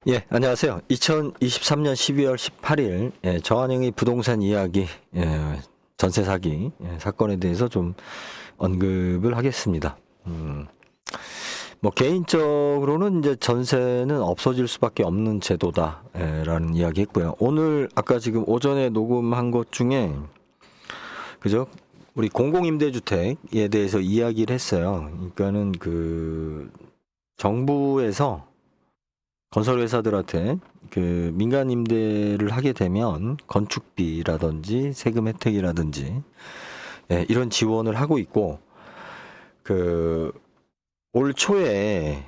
예, 안녕하세요. 2023년 12월 18일 정한영의 부동산 이야기 전세 사기 사건에 대해서 좀 언급을 하겠습니다. 뭐 개인적으로는 이제 전세는 없어질 수밖에 없는 제도다라는 이야기 했고요. 오늘 아까 지금 오전에 녹음한 것 중에 그죠? 우리 공공임대주택에 대해서 이야기를 했어요. 그러니까는 그 정부에서 건설회사들한테 그 민간 임대를 하게 되면 건축비라든지 세금 혜택이라든지 이런 지원을 하고 있고 그 올 초에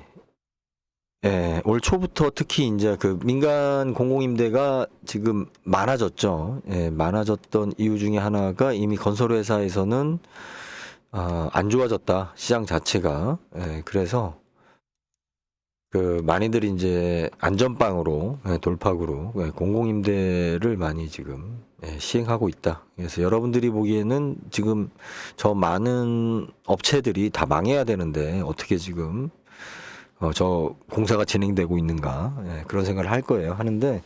올 초부터 특히 이제 그 민간 공공임대가 지금 많아졌죠. 많아졌던 이유 중에 하나가 이미 건설회사에서는 안 좋아졌다 시장 자체가. 그래서 그 많이들 이제 안전빵으로 돌파구로 공공임대를 많이 지금 시행하고 있다. 그래서 여러분들이 보기에는 지금 저 많은 업체들이 다 망해야 되는데 어떻게 지금 저 공사가 진행되고 있는가 그런 생각을 할 거예요. 하는데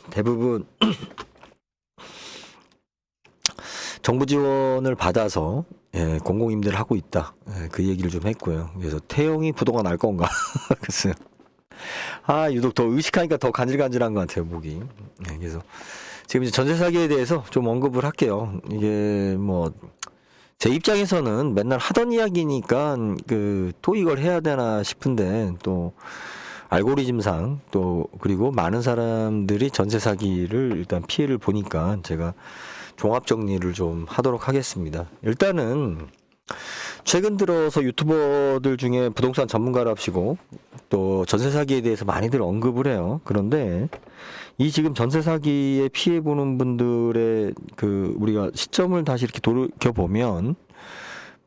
대부분 정부 지원을 받아서 공공임대를 하고 있다. 그 얘기를 좀 했고요. 그래서 태영이 부도가 날 건가? 글쎄요. 유독 더 의식하니까 더 간질간질한 것 같아요, 목이. 그래서 지금 이제 전세 사기에 대해서 좀 언급을 할게요. 이게 뭐 제 입장에서는 맨날 하던 이야기니까 또 이걸 해야 되나 싶은데 또 알고리즘상 또 그리고 많은 사람들이 전세 사기를 일단 피해를 보니까 제가 종합 정리를 좀 하도록 하겠습니다. 일단은 최근 들어서 유튜버들 중에 부동산 전문가랍시고 또 전세 사기에 대해서 많이들 언급을 해요. 그런데 이 지금 전세 사기에 피해 보는 분들의 그 우리가 시점을 다시 이렇게 돌이켜 보면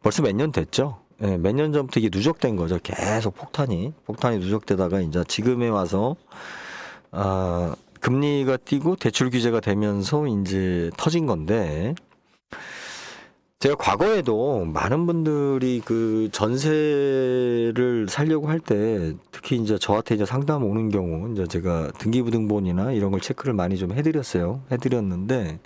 벌써 몇 년 됐죠. 몇 년 전부터 이게 누적된 거죠. 계속 폭탄이 누적되다가 이제 지금에 와서 금리가 뛰고 대출 규제가 되면서 이제 터진 건데 제가 과거에도 많은 분들이 그 전세를 살려고 할 때 특히 이제 저한테 이제 상담 오는 경우 이제 제가 등기부등본이나 이런 걸 체크를 많이 좀 해드렸는데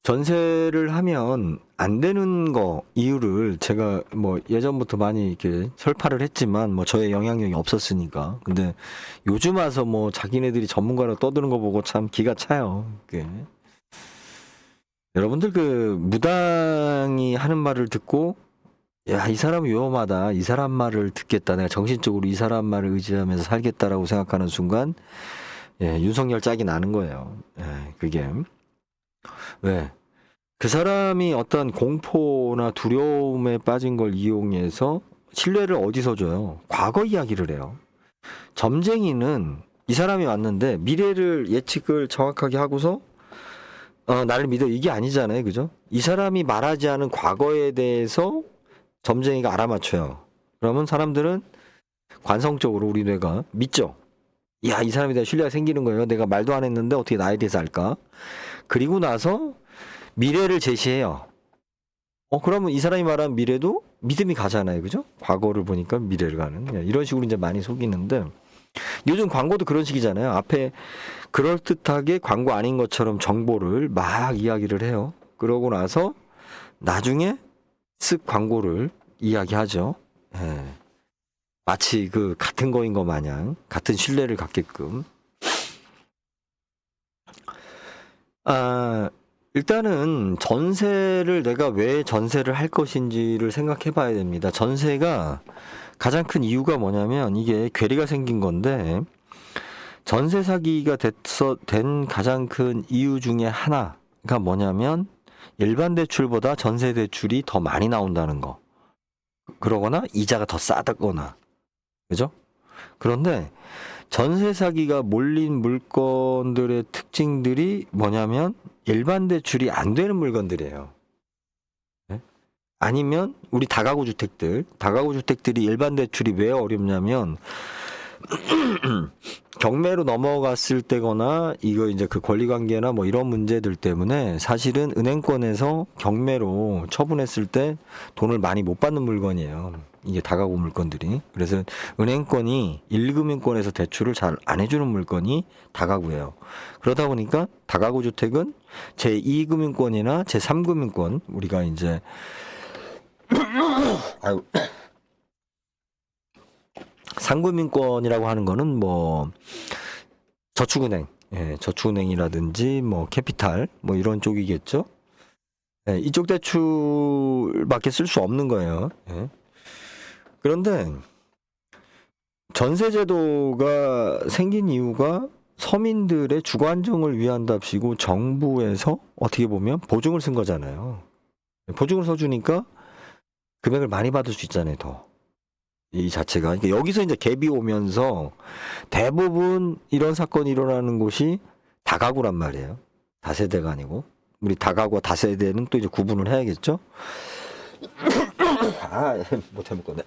전세를 하면 안 되는 거 이유를 제가 뭐 예전부터 많이 이렇게 설파를 했지만 뭐 저의 영향력이 없었으니까. 근데 요즘 와서 뭐 자기네들이 전문가로 떠드는 거 보고 참 기가 차요. 그게. 여러분들 그 무당이 하는 말을 듣고 야, 이 사람 위험하다. 이 사람 말을 듣겠다. 내가 정신적으로 이 사람 말을 의지하면서 살겠다라고 생각하는 순간 윤석열 짝이 나는 거예요. 그게. 왜? 그 사람이 어떤 공포나 두려움에 빠진 걸 이용해서 신뢰를 어디서 줘요? 과거 이야기를 해요. 점쟁이는 이 사람이 왔는데 미래를 예측을 정확하게 하고서 나를 믿어 이게 아니잖아요. 그죠? 이 사람이 말하지 않은 과거에 대해서 점쟁이가 알아맞혀요. 그러면 사람들은 관성적으로 우리 뇌가 믿죠. 야, 이 사람에 대한 신뢰가 생기는 거예요. 내가 말도 안 했는데 어떻게 나에 대해서 알까? 그리고 나서 미래를 제시해요. 그러면 이 사람이 말한 미래도 믿음이 가잖아요. 그죠? 과거를 보니까 미래를 가는. 이런 식으로 이제 많이 속이는데, 요즘 광고도 그런 식이잖아요. 앞에 그럴듯하게 광고 아닌 것처럼 정보를 막 이야기를 해요. 그러고 나서 나중에 쓱 광고를 이야기하죠. 예. 마치 그 같은 거인 것 마냥, 같은 신뢰를 갖게끔. 일단은 전세를 내가 왜 전세를 할 것인지를 생각해 봐야 됩니다. 전세가 가장 큰 이유가 뭐냐면 이게 괴리가 생긴 건데 전세 사기가 된 가장 큰 이유 중에 하나가 뭐냐면 일반 대출보다 전세 대출이 더 많이 나온다는 거. 그러거나 이자가 더 싸다거나. 그죠? 그런데 전세 사기가 몰린 물건들의 특징들이 뭐냐면 일반 대출이 안 되는 물건들이에요. 네? 아니면 우리 다가구 주택들이 일반 대출이 왜 어렵냐면 경매로 넘어갔을 때거나 이거 이제 그 권리관계나 뭐 이런 문제들 때문에 사실은 은행권에서 경매로 처분했을 때 돈을 많이 못 받는 물건이에요. 이게 다가구 물건들이. 그래서 은행권이 1금융권에서 대출을 잘 안 해주는 물건이 다가구예요. 그러다 보니까 다가구 주택은 제2금융권이나 제3금융권 우리가 이제 아유, 상금융권이라고 하는 거는 뭐 저축은행, 저축은행이라든지 뭐 캐피탈 뭐 이런 쪽이겠죠. 이쪽 대출밖에 쓸 수 없는 거예요. 그런데 전세제도가 생긴 이유가 서민들의 주거 안정을 위한답시고 정부에서 어떻게 보면 보증을 쓴 거잖아요. 보증을 서주니까 금액을 많이 받을 수 있잖아요, 더. 이 자체가. 그러니까 여기서 이제 갭이 오면서 대부분 이런 사건이 일어나는 곳이 다가구란 말이에요. 다세대가 아니고. 우리 다가구와 다세대는 또 이제 구분을 해야겠죠? 못 해먹겠네.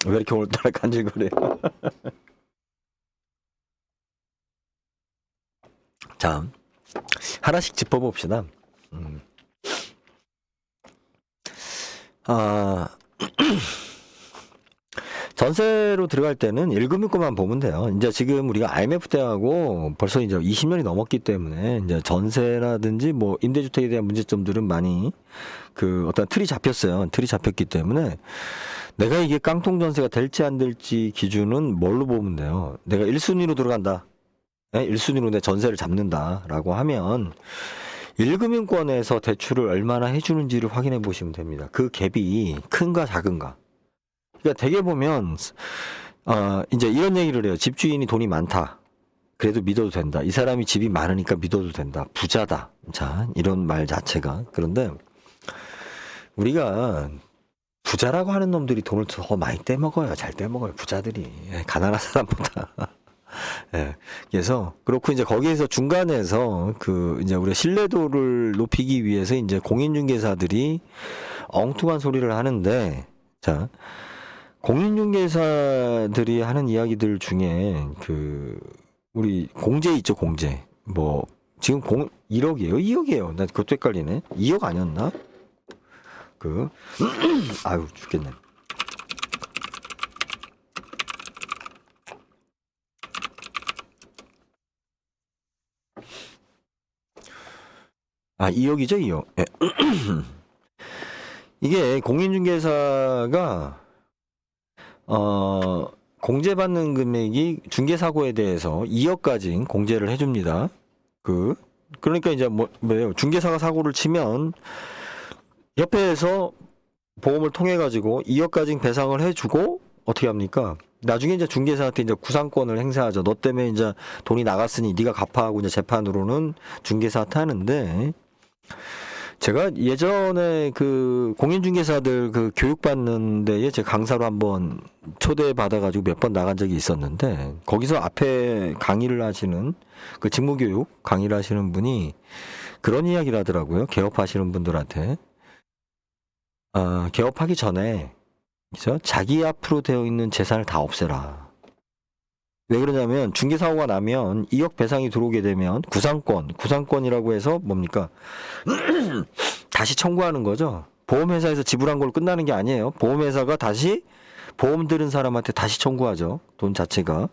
왜 이렇게 오늘따라 간질거려요? 자, 하나씩 짚어봅시다. 전세로 들어갈 때는 1금융권만 보면 돼요. 이제 지금 우리가 IMF 때하고 벌써 이제 20년이 넘었기 때문에 이제 전세라든지 뭐 임대주택에 대한 문제점들은 많이 그 어떤 틀이 잡혔어요. 틀이 잡혔기 때문에 내가 이게 깡통 전세가 될지 안 될지 기준은 뭘로 보면 돼요. 내가 1순위로 들어간다. 1순위로 내 전세를 잡는다라고 하면 1금융권에서 대출을 얼마나 해주는지를 확인해 보시면 됩니다. 그 갭이 큰가 작은가. 그러니까 대개 보면 이제 이런 얘기를 해요. 집주인이 돈이 많다. 그래도 믿어도 된다. 이 사람이 집이 많으니까 믿어도 된다. 부자다. 자, 이런 말 자체가. 그런데 우리가 부자라고 하는 놈들이 돈을 더 많이 떼먹어요. 잘 떼먹어요. 부자들이. 가난한 사람보다. 그래서 그렇고 이제 거기에서 중간에서 그 이제 우리가 신뢰도를 높이기 위해서 이제 공인중개사들이 엉뚱한 소리를 하는데, 자, 공인중개사들이 하는 이야기들 중에 그 우리 공제 있죠, 공제. 뭐 지금 1억이에요, 2억이에요. 나 그것도 헷갈리네. 2억 아니었나? 아유 죽겠네. 아, 2억이죠, 2억. 이게 공인중개사가 공제받는 금액이 중개사고에 대해서 2억까지 공제를 해줍니다. 그러니까 이제 뭐예요? 중개사가 사고를 치면 협회에서 보험을 통해 가지고 2억까지 배상을 해주고 어떻게 합니까? 나중에 이제 중개사한테 이제 구상권을 행사하죠. 너 때문에 이제 돈이 나갔으니 네가 갚아하고 이제 재판으로는 중개사한테 하는데. 제가 예전에 그 공인중개사들 그 교육받는 데에 제가 강사로 한번 초대받아가지고 몇 번 나간 적이 있었는데, 거기서 앞에 강의를 하시는 그 직무교육 강의를 하시는 분이 그런 이야기를 하더라고요. 개업하시는 분들한테. 개업하기 전에, 그죠? 자기 앞으로 되어 있는 재산을 다 없애라. 왜 그러냐면 중개사고가 나면 2억 배상이 들어오게 되면 구상권이라고 해서 뭡니까? 다시 청구하는 거죠. 보험회사에서 지불한 걸로 끝나는 게 아니에요. 보험회사가 다시 보험 들은 사람한테 다시 청구하죠. 돈 자체가.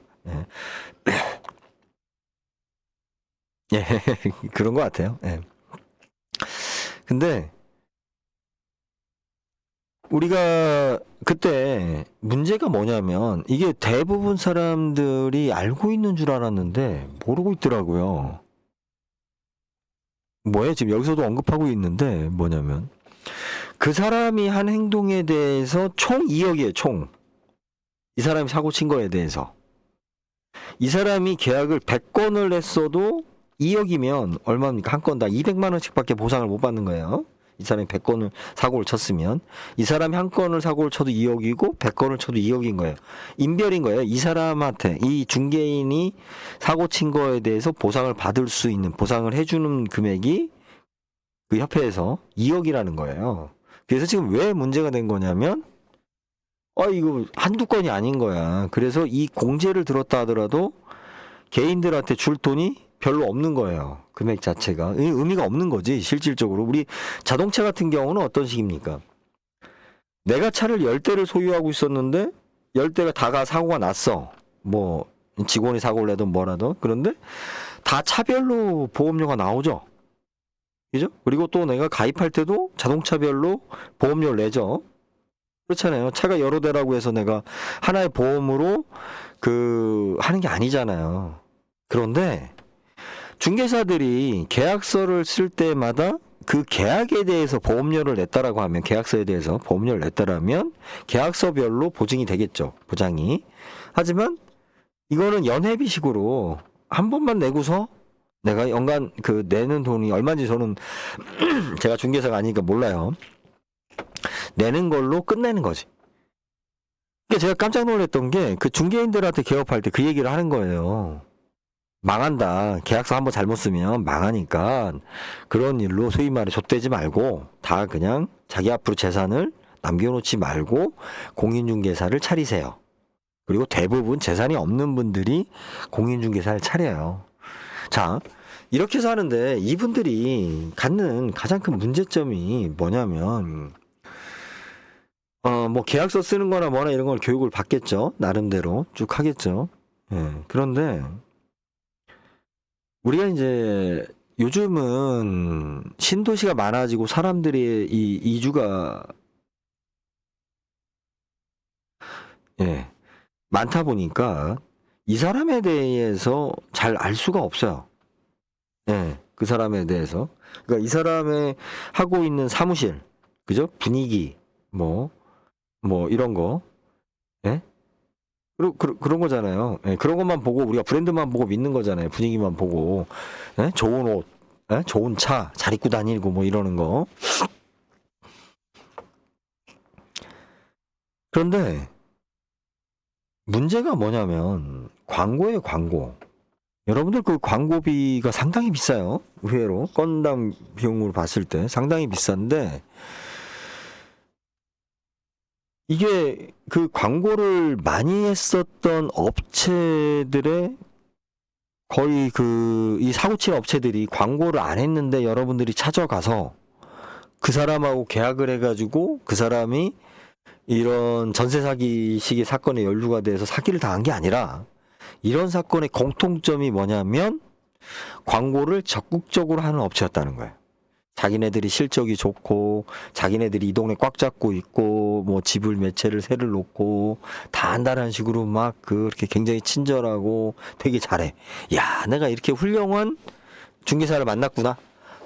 예, 그런 것 같아요. 예. 근데 우리가 그때 문제가 뭐냐면 이게 대부분 사람들이 알고 있는 줄 알았는데 모르고 있더라고요. 뭐예요? 지금 여기서도 언급하고 있는데 뭐냐면 그 사람이 한 행동에 대해서 총 2억이에요. 총. 이 사람이 사고 친 거에 대해서. 이 사람이 계약을 100건을 했어도 2억이면 얼마입니까? 한 건당 200만 원씩밖에 보상을 못 받는 거예요. 이 사람이 100건을 사고를 쳤으면 이 사람이 한 건을 사고를 쳐도 2억이고 100건을 쳐도 2억인 거예요. 인별인 거예요. 이 사람한테 이 중개인이 사고 친 거에 대해서 보상을 받을 수 있는, 보상을 해주는 금액이 그 협회에서 2억이라는 거예요. 그래서 지금 왜 문제가 된 거냐면 이거 한두 건이 아닌 거야. 그래서 이 공제를 들었다 하더라도 개인들한테 줄 돈이 별로 없는 거예요. 금액 자체가. 의미가 없는 거지, 실질적으로. 우리 자동차 같은 경우는 어떤 식입니까? 내가 차를 10대를 소유하고 있었는데 10대가 다가 사고가 났어. 뭐 직원이 사고를 내든 뭐라든. 그런데 다 차별로 보험료가 나오죠. 그죠? 그리고 또 내가 가입할 때도 자동차별로 보험료를 내죠. 그렇잖아요. 차가 여러 대라고 해서 내가 하나의 보험으로 하는 게 아니잖아요. 그런데 중개사들이 계약서를 쓸 때마다 그 계약에 대해서 보험료를 냈다라고 하면, 계약서에 대해서 보험료를 냈다라면 계약서별로 보증이 되겠죠. 보장이. 하지만 이거는 연회비식으로 한 번만 내고서 내가 연간 내는 돈이 얼마인지 저는 제가 중개사가 아니니까 몰라요. 내는 걸로 끝내는 거지. 그러니까 제가 깜짝 놀랐던 게 중개인들한테 개업할 때 그 얘기를 하는 거예요. 망한다. 계약서 한번 잘못 쓰면 망하니까 그런 일로 소위 말해 좆되지 말고 다 그냥 자기 앞으로 재산을 남겨놓지 말고 공인중개사를 차리세요. 그리고 대부분 재산이 없는 분들이 공인중개사를 차려요. 자, 이렇게 해서 하는데 이분들이 갖는 가장 큰 문제점이 뭐냐면 뭐 계약서 쓰는 거나 뭐나 이런 걸 교육을 받겠죠. 나름대로 쭉 하겠죠. 예. 그런데 우리가 이제 요즘은 신도시가 많아지고 사람들의 이 이주가 많다 보니까 이 사람에 대해서 잘 알 수가 없어요. 그 사람에 대해서. 그러니까 이 사람의 하고 있는 사무실, 그죠? 분위기, 뭐 이런 거, 예? 그런 거잖아요. 그런 것만 보고 우리가 브랜드만 보고 믿는 거잖아요. 분위기만 보고, 좋은 옷, 좋은 차, 잘 입고 다니고 뭐 이러는 거. 그런데 문제가 뭐냐면 광고예요, 광고. 여러분들 그 광고비가 상당히 비싸요. 의외로 건당 비용으로 봤을 때 상당히 비싼데 이게 그 광고를 많이 했었던 업체들의 거의 이 사고친 업체들이 광고를 안 했는데 여러분들이 찾아가서 그 사람하고 계약을 해가지고 그 사람이 이런 전세 사기식의 사건에 연루가 돼서 사기를 당한 게 아니라 이런 사건의 공통점이 뭐냐면 광고를 적극적으로 하는 업체였다는 거예요. 자기네들이 실적이 좋고 자기네들이 이 동네 꽉 잡고 있고 뭐 집을 몇 채를 새를 놓고 다 한다는 식으로 막 그렇게 굉장히 친절하고 되게 잘해. 야, 내가 이렇게 훌륭한 중개사를 만났구나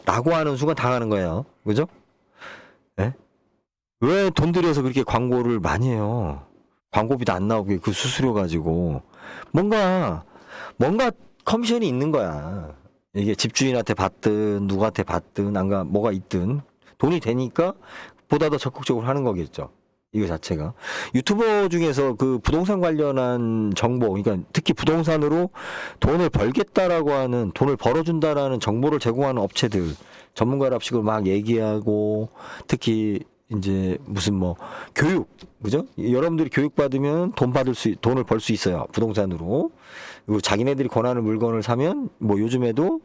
라고 하는 순간 당하는 거예요. 그죠? 네? 왜 돈 들여서 그렇게 광고를 많이 해요? 광고비도 안 나오게 그 수수료 가지고 뭔가 커미션이 있는 거야. 이게 집주인한테 받든 누구한테 받든 안가 뭐가 있든 돈이 되니까 보다 더 적극적으로 하는 거겠죠. 이거 자체가 유튜버 중에서 그 부동산 관련한 정보, 그러니까 특히 부동산으로 돈을 벌겠다라고 하는, 돈을 벌어준다라는 정보를 제공하는 업체들 전문가랍식으로 막 얘기하고, 특히 이제 무슨 뭐 교육, 그죠? 여러분들이 교육 받으면 돈을 벌 수 있어요, 부동산으로. 그리고 자기네들이 권하는 물건을 사면 뭐 요즘에도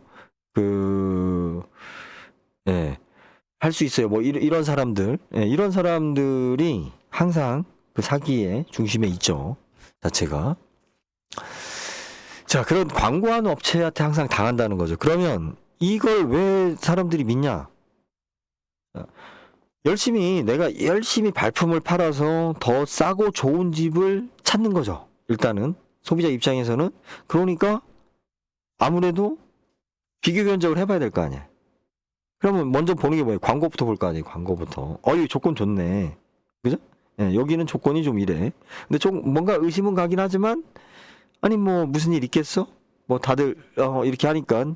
할 수 있어요. 뭐 이런 사람들, 이런 사람들이 항상 그 사기의 중심에 있죠, 자체가. 자, 그런 광고하는 업체한테 항상 당한다는 거죠. 그러면 이걸 왜 사람들이 믿냐? 내가 열심히 발품을 팔아서 더 싸고 좋은 집을 찾는 거죠. 일단은 소비자 입장에서는. 그러니까 아무래도 비교 견적을 해봐야 될 거 아니야. 그러면 먼저 보는 게 뭐예요? 광고부터 볼 거 아니에요. 광고부터. 이 조건 좋네. 그죠? 여기는 조건이 좀 이래. 근데 좀 뭔가 의심은 가긴 하지만, 아니 뭐 무슨 일 있겠어? 뭐 다들 이렇게 하니까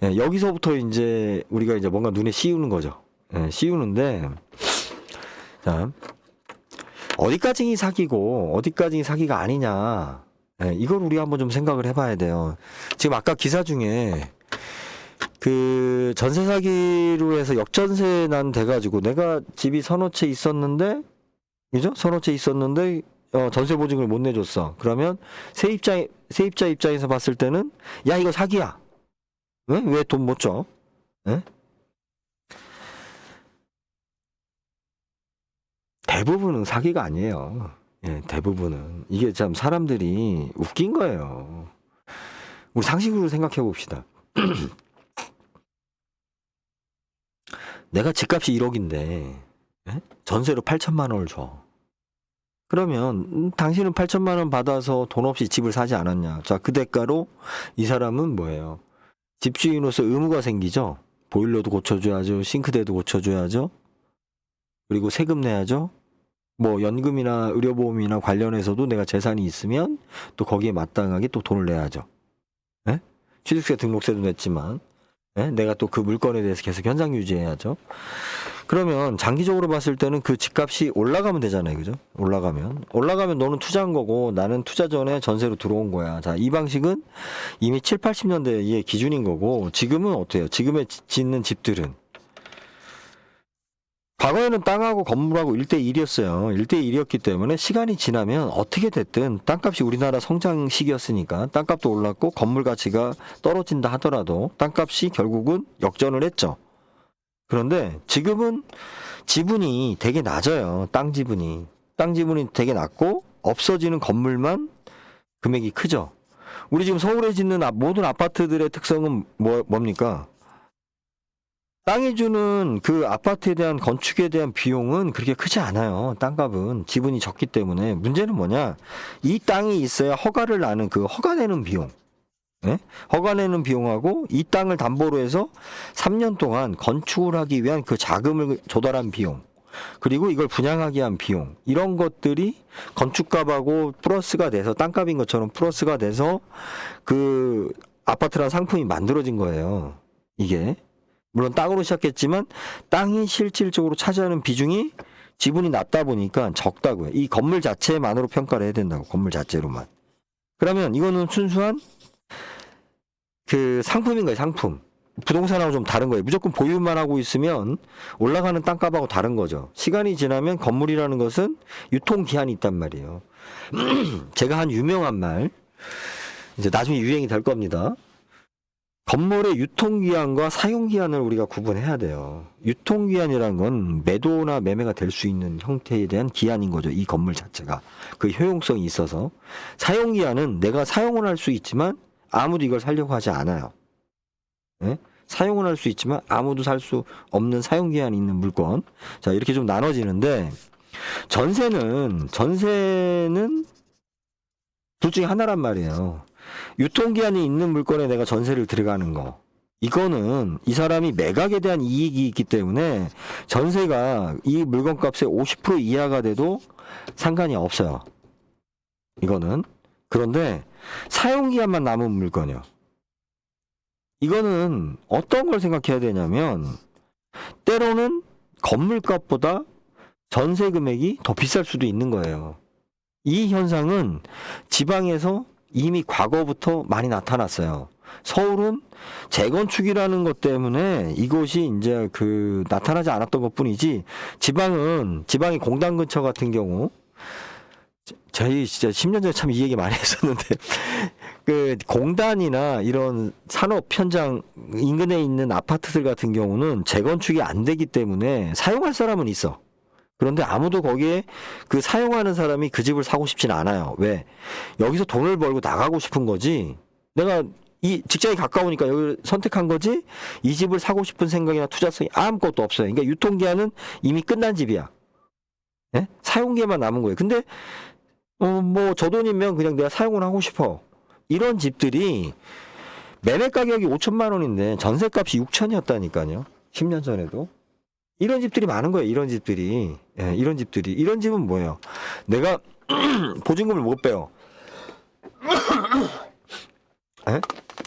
여기서부터 이제 우리가 이제 뭔가 눈에 씌우는 거죠. 씌우는데, 자, 어디까지 사기고 어디까지 사기가 아니냐, 이걸 우리 한번 좀 생각을 해봐야 돼요. 지금 아까 기사 중에 그 전세 사기로 해서 역전세 난 돼가지고 내가 집이 서너 채 있었는데 그죠? 선호채 있었는데 전세 보증을 못 내줬어. 그러면 세입자 입장에서 봤을 때는 야 이거 사기야. 왜 돈 못 줘? 예? 대부분은 사기가 아니에요. 예, 대부분은 이게 참 사람들이 웃긴 거예요. 우리 상식으로 생각해 봅시다. 내가 집값이 1억인데 전세로 8천만 원을 줘. 그러면 당신은 8천만 원 받아서 돈 없이 집을 사지 않았냐. 자, 그 대가로 이 사람은 뭐예요? 집주인으로서 의무가 생기죠. 보일러도 고쳐줘야죠. 싱크대도 고쳐줘야죠. 그리고 세금 내야죠. 뭐 연금이나 의료보험이나 관련해서도 내가 재산이 있으면 또 거기에 마땅하게 또 돈을 내야죠. 예? 취득세 등록세도 냈지만 내가 또 그 물건에 대해서 계속 현장 유지해야죠. 그러면 장기적으로 봤을 때는 그 집값이 올라가면 되잖아요. 그죠? 올라가면 너는 투자한 거고 나는 투자 전에 전세로 들어온 거야. 자, 이 방식은 이미 7, 80년대의 기준인 거고 지금은 어때요? 지금에 짓는 집들은 과거에는 땅하고 건물하고 1대1이었어요. 1대1이었기 때문에 시간이 지나면 어떻게 됐든 땅값이 우리나라 성장 시기였으니까 땅값도 올랐고 건물 가치가 떨어진다 하더라도 땅값이 결국은 역전을 했죠. 그런데 지금은 지분이 되게 낮아요. 땅 지분이 되게 낮고 없어지는 건물만 금액이 크죠. 우리 지금 서울에 짓는 모든 아파트들의 특성은 뭡니까? 땅이 주는 그 아파트에 대한 건축에 대한 비용은 그렇게 크지 않아요. 땅값은 지분이 적기 때문에. 문제는 뭐냐? 이 땅이 있어야 허가를 나는 그 허가 내는 비용. 허가 내는 비용하고 이 땅을 담보로 해서 3년 동안 건축을 하기 위한 그 자금을 조달한 비용. 그리고 이걸 분양하기 위한 비용. 이런 것들이 건축값하고 플러스가 돼서 땅값인 것처럼 플러스가 돼서 그 아파트라는 상품이 만들어진 거예요. 이게. 물론 땅으로 시작했지만 땅이 실질적으로 차지하는 비중이 지분이 낮다 보니까 적다고요. 이 건물 자체만으로 평가를 해야 된다고. 건물 자체로만. 그러면 이거는 순수한 그 상품인 거예요. 상품. 부동산하고 좀 다른 거예요. 무조건 보유만 하고 있으면 올라가는 땅값하고 다른 거죠. 시간이 지나면 건물이라는 것은 유통기한이 있단 말이에요. 제가 한 유명한 말, 이제 나중에 유행이 될 겁니다. 건물의 유통기한과 사용기한을 우리가 구분해야 돼요. 유통기한이란 건 매도나 매매가 될 수 있는 형태에 대한 기한인 거죠. 이 건물 자체가. 그 효용성이 있어서. 사용기한은 내가 사용을 할 수 있지만 아무도 이걸 살려고 하지 않아요. 사용은 할 수 있지만 아무도 살 수 없는 사용기한이 있는 물건. 자, 이렇게 좀 나눠지는데 전세는 둘 중에 하나란 말이에요. 유통기한이 있는 물건에 내가 전세를 들어가는 거. 이거는 이 사람이 매각에 대한 이익이 있기 때문에 전세가 이 물건값의 50% 이하가 돼도 상관이 없어요. 이거는. 그런데 사용기한만 남은 물건이요. 이거는 어떤 걸 생각해야 되냐면 때로는 건물값보다 전세 금액이 더 비쌀 수도 있는 거예요. 이 현상은 지방에서 이미 과거부터 많이 나타났어요. 서울은 재건축이라는 것 때문에 이것이 이제 나타나지 않았던 것 뿐이지 지방의 공단 근처 같은 경우 저희 진짜 10년 전에 참 이 얘기 많이 했었는데 그 공단이나 이런 산업 현장 인근에 있는 아파트들 같은 경우는 재건축이 안 되기 때문에 사용할 사람은 있어. 그런데 아무도 거기에 그 사용하는 사람이 그 집을 사고 싶진 않아요. 왜? 여기서 돈을 벌고 나가고 싶은 거지. 내가 이 직장이 가까우니까 여기를 선택한 거지. 이 집을 사고 싶은 생각이나 투자성이 아무것도 없어요. 그러니까 유통기한은 이미 끝난 집이야. 사용기한만 남은 거예요. 근데 뭐 저 돈이면 그냥 내가 사용을 하고 싶어. 이런 집들이 매매 가격이 5천만 원인데 전세값이 6천이었다니까요. 10년 전에도. 이런 집들이 많은 거예요. 이런 집들이. 이런 집은 뭐예요? 내가 보증금을 못 빼요.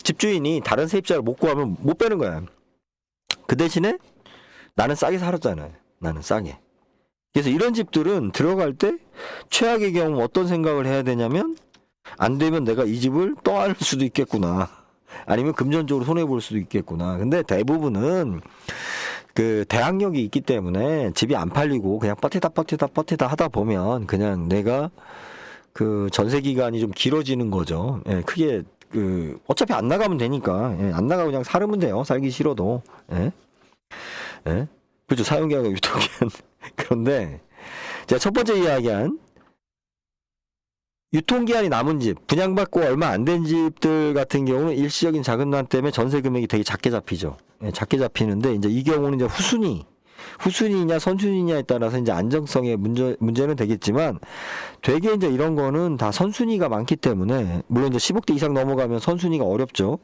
집주인이 다른 세입자를 못 구하면 못 빼는 거야. 그 대신에 나는 싸게 살았잖아요. 나는 싸게. 그래서 이런 집들은 들어갈 때 최악의 경우 어떤 생각을 해야 되냐면 안 되면 내가 이 집을 떠날 수도 있겠구나. 아니면 금전적으로 손해볼 수도 있겠구나. 근데 대부분은 그 대항력이 있기 때문에 집이 안 팔리고 그냥 버티다 하다 보면 그냥 내가 그 전세 기간이 좀 길어지는 거죠. 예, 크게 그 어차피 안 나가면 되니까 예, 안 나가고 그냥 살면 돼요. 살기 싫어도. 예. 예. 그렇죠. 사용계약과 유통기한. 그런데 제가 첫 번째 이야기한 유통기한이 남은 집, 분양받고 얼마 안 된 집들 같은 경우는 일시적인 자금난 때문에 전세 금액이 되게 작게 잡히죠. 예, 작게 잡히는데 이제 이 경우는 이제 후순위냐 선순위냐에 따라서 이제 안정성의 문제는 되겠지만 되게 이제 이런 거는 다 선순위가 많기 때문에 물론 이제 10억대 이상 넘어가면 선순위가 어렵죠.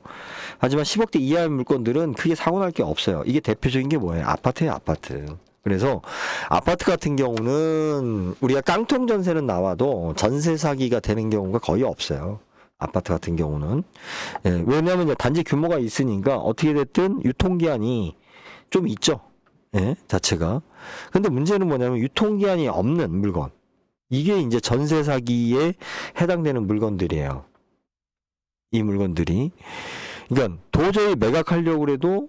하지만 10억대 이하의 물건들은 크게 사고 날 게 없어요. 이게 대표적인 게 뭐예요? 아파트예요, 아파트. 그래서 아파트 같은 경우는 우리가 깡통 전세는 나와도 전세 사기가 되는 경우가 거의 없어요. 아파트 같은 경우는. 예, 왜냐하면 이제 단지 규모가 있으니까 어떻게 됐든 유통기한이 좀 있죠. 예, 자체가. 근데 문제는 뭐냐면 유통기한이 없는 물건. 이게 이제 전세 사기에 해당되는 물건들이에요. 이 물건들이. 그러니까 도저히 매각하려고 해도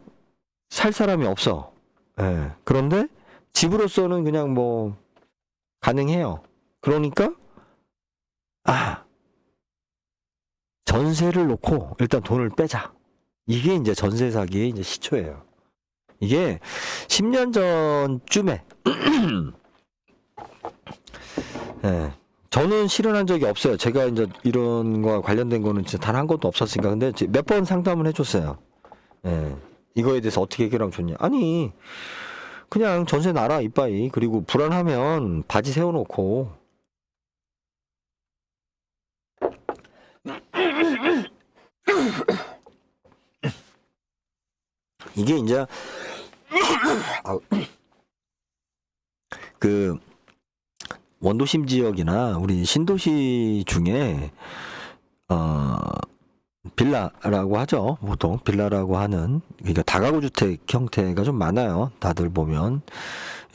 살 사람이 없어. 예. 그런데 집으로서는 그냥 뭐 가능해요. 그러니까 전세를 놓고 일단 돈을 빼자. 이게 이제 전세 사기의 이제 시초예요. 이게 10년 전쯤에 예. 저는 실현한 적이 없어요. 제가 이제 이런 거와 관련된 거는 진짜 단 한 번도 없었으니까. 근데 몇 번 상담을 해줬어요. 예. 이거에 대해서 어떻게 해결하면 좋냐. 아니, 그냥 전세 나라 이빠이. 그리고 불안하면 바지 세워놓고. 이게 이제 그 원도심 지역이나 우리 신도시 중에 빌라라고 하죠. 보통 빌라라고 하는 그러니까 다가구 주택 형태가 좀 많아요. 다들 보면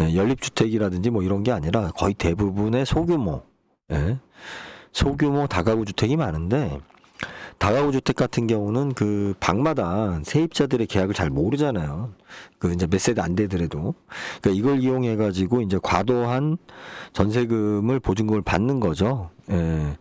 예, 연립주택이라든지 뭐 이런 게 아니라 거의 대부분의 소규모 소규모 다가구 주택이 많은데 다가구 주택 같은 경우는 그 방마다 세입자들의 계약을 잘 모르잖아요. 그 이제 몇 세대 안 되더라도 그러니까 이걸 이용해 가지고 이제 과도한 전세금을 보증금을 받는 거죠. 예.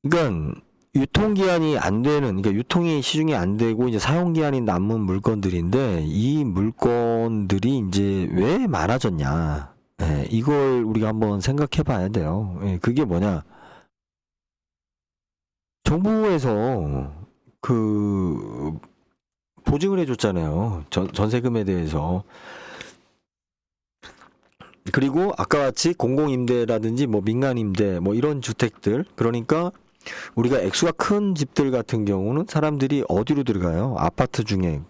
그러니까 유통기한이 안 되는, 그러니까 유통이 시중에 안 되고 이제 사용기한이 남은 물건들인데 이 물건들이 이제 왜 많아졌냐? 예, 이걸 우리가 한번 생각해 봐야 돼요. 예, 그게 뭐냐? 정부에서 그 보증을 해줬잖아요. 전세금에 대해서. 그리고 아까 같이 공공임대라든지 뭐 민간임대 뭐 이런 주택들, 그러니까 우리가 액수가 큰 집들 같은 경우는 사람들이 어디로 들어가요? 아파트 중에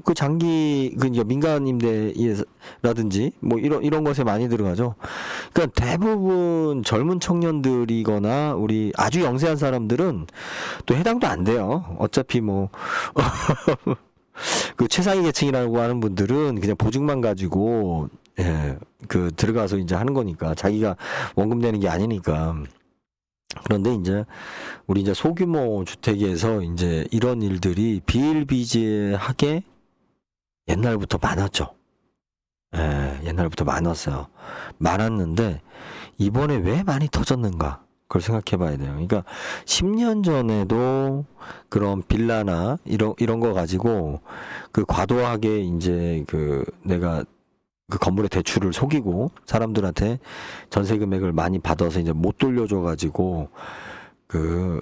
그 장기 그 민간 임대라든지 뭐 이런 것에 많이 들어가죠. 그러니까 대부분 젊은 청년들이거나 우리 아주 영세한 사람들은 또 해당도 안 돼요. 어차피 뭐 그 최상위 계층이라고 하는 분들은 그냥 보증만 가지고 예, 그 들어가서 이제 하는 거니까 자기가 원금 내는 게 아니니까. 그런데 이제 우리 이제 소규모 주택에서 이제 이런 일들이 비일비재하게 옛날부터 많았죠. 예, 옛날부터 많았어요. 많았는데 이번에 왜 많이 터졌는가? 그걸 생각해 봐야 돼요. 그러니까 10년 전에도 그런 빌라나 이런 거 가지고 그 과도하게 이제 그 내가 그 건물의 대출을 속이고 사람들한테 전세 금액을 많이 받아서 이제 못 돌려줘 가지고 그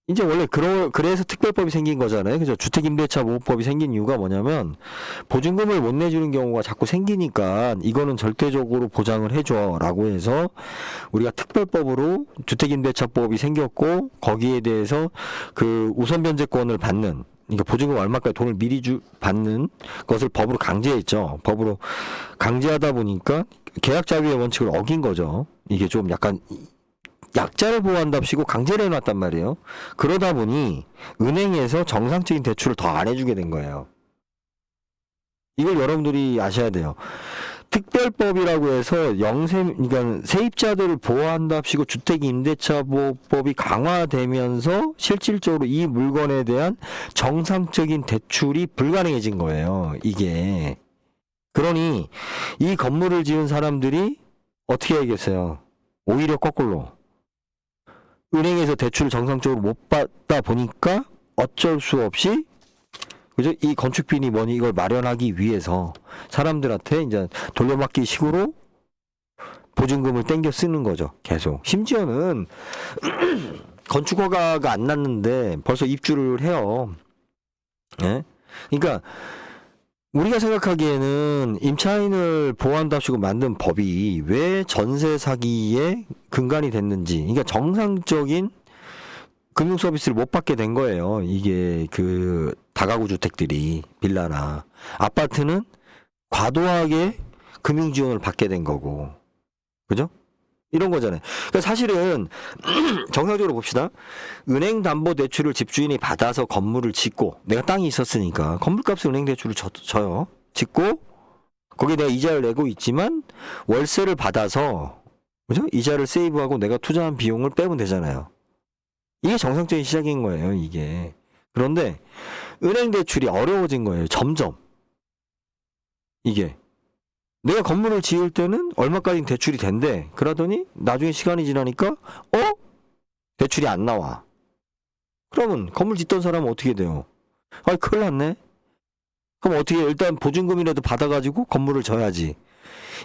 이제 원래 그래서 특별법이 생긴 거잖아요. 그죠? 주택임대차 보호법이 생긴 이유가 뭐냐면 보증금을 못 내주는 경우가 자꾸 생기니까 이거는 절대적으로 보장을 해줘라고 해서 우리가 특별법으로 주택임대차법이 생겼고 거기에 대해서 그 우선 변제권을 받는 그러니까 보증금 얼마까지 돈을 미리 받는 것을 법으로 강제했죠. 법으로 강제하다 보니까 계약 자유의 원칙을 어긴 거죠. 이게 좀 약간 약자를 보호한답시고 강제를 해놨단 말이에요. 그러다 보니 은행에서 정상적인 대출을 더 안 해주게 된 거예요. 이걸 여러분들이 아셔야 돼요. 특별법이라고 해서 그러니까 세입자들을 보호한답시고 주택임대차보호법이 강화되면서 실질적으로 이 물건에 대한 정상적인 대출이 불가능해진 거예요. 이게. 그러니 이 건물을 지은 사람들이 어떻게 해야겠어요? 오히려 거꾸로 은행에서 대출을 정상적으로 못 받다 보니까 어쩔 수 없이, 그죠? 이 건축비니 뭐니 이걸 마련하기 위해서 사람들한테 이제 돌려막기 식으로 보증금을 땡겨 쓰는 거죠. 계속. 심지어는 건축허가가 안 났는데 벌써 입주를 해요. 예? 그러니까 우리가 생각하기에는 임차인을 보호한답시고 만든 법이 왜 전세 사기의 근간이 됐는지, 그러니까 정상적인 금융 서비스를 못 받게 된 거예요. 이게 그 다가구 주택들이, 빌라나 아파트는 과도하게 금융 지원을 받게 된 거고, 그죠? 이런 거잖아요. 그러니까 사실은 정상적으로 봅시다. 은행 담보 대출을 집주인이 받아서 건물을 짓고, 내가 땅이 있었으니까 건물값을 은행 대출을 줘요. 짓고 거기에 내가 이자를 내고 있지만 월세를 받아서, 그죠? 이자를 세이브하고 내가 투자한 비용을 빼면 되잖아요. 이게 정상적인 시작인 거예요, 이게. 그런데 은행 대출이 어려워진 거예요, 점점. 이게. 내가 건물을 지을 때는 얼마까지 대출이 된대. 그러더니 나중에 시간이 지나니까 대출이 안 나와. 그러면 건물 짓던 사람은 어떻게 돼요? 아, 큰일 났네. 그럼 어떻게, 일단 보증금이라도 받아가지고 건물을 져야지.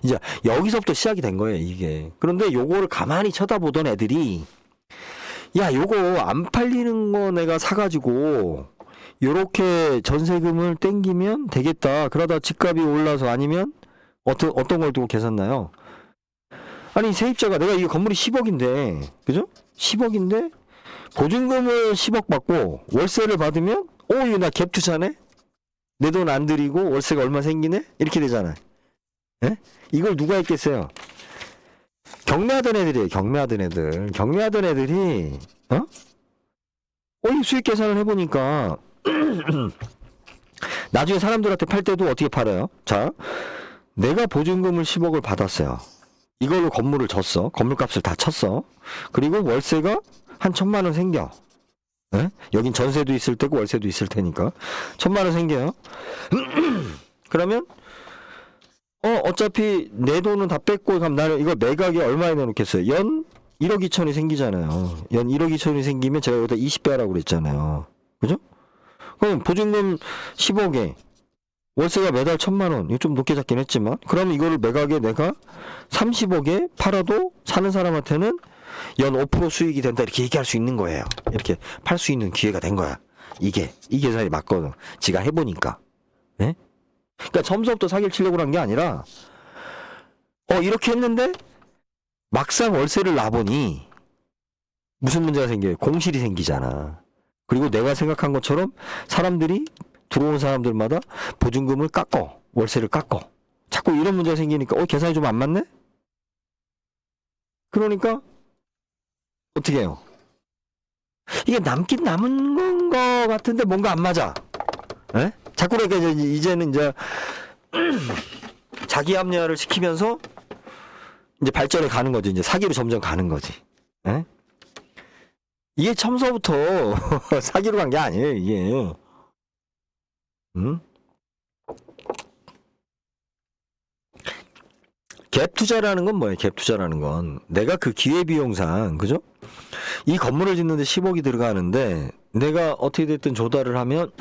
이제 여기서부터 시작이 된 거예요, 이게. 그런데 요거를 가만히 쳐다보던 애들이, 야, 요거 안 팔리는 거 내가 사가지고 요렇게 전세금을 땡기면 되겠다. 그러다 집값이 올라서, 아니면 어떤 걸 두고 계산나요? 아니, 세입자가, 내가 이 건물이 10억인데, 그죠? 10억인데 보증금을 10억 받고 월세를 받으면 이거 나 갭 투자네? 내 돈 안 들이고 월세가 얼마 생기네? 이렇게 되잖아요. 예? 이걸 누가 했겠어요? 경매하던 애들이에요. 경매하던 애들이 이 수익 계산을 해보니까 나중에 사람들한테 팔 때도 어떻게 팔아요? 자, 내가 보증금을 10억을 받았어요. 이걸로 건물을 졌어. 건물값을 다 쳤어. 그리고 월세가 한 1,000만 원 생겨. 예? 여긴 전세도 있을 테고 월세도 있을 테니까 1,000만 원 생겨요. 그러면 어차피 내 돈은 다 뺐고, 그럼 나는 이거 매각에 얼마에 내놓겠어요? 연 1억 2천이 생기잖아요. 연 1억 2천이 생기면 제가 여기다 20배 하라고 그랬잖아요. 그죠? 그럼 보증금 10억에 월세가 매달 1,000만 원. 이거 좀 높게 잡긴 했지만, 그러면 이거를 매각에 내가 30억에 팔아도 사는 사람한테는 연 5% 수익이 된다, 이렇게 얘기할 수 있는 거예요. 이렇게 팔 수 있는 기회가 된 거야. 이게 이 계산이 맞거든. 지가 해보니까. 네? 그러니까 처음부터 사기를 치려고 한 게 아니라 이렇게 했는데 막상 월세를 놔보니 무슨 문제가 생겨요? 공실이 생기잖아. 그리고 내가 생각한 것처럼 사람들이, 들어온 사람들마다 보증금을 깎어, 월세를 깎어. 자꾸 이런 문제가 생기니까 계산이 좀 안 맞네? 그러니까 어떻게 해요? 이게 남긴 남은 거 같은데 뭔가 안 맞아. 에? 자꾸 그러니까 이제는 이제 자기 합리화를 시키면서 이제 발전해 가는 거지. 이제 사기로 점점 가는 거지. 에? 이게 처음서부터 사기로 간 게 아니에요, 이게. 응? 갭 투자라는 건 뭐예요? 갭 투자라는 건 내가 그 기회비용상, 그죠? 이 건물을 짓는데 10억이 들어가는데 내가 어떻게 됐든 조달을 하면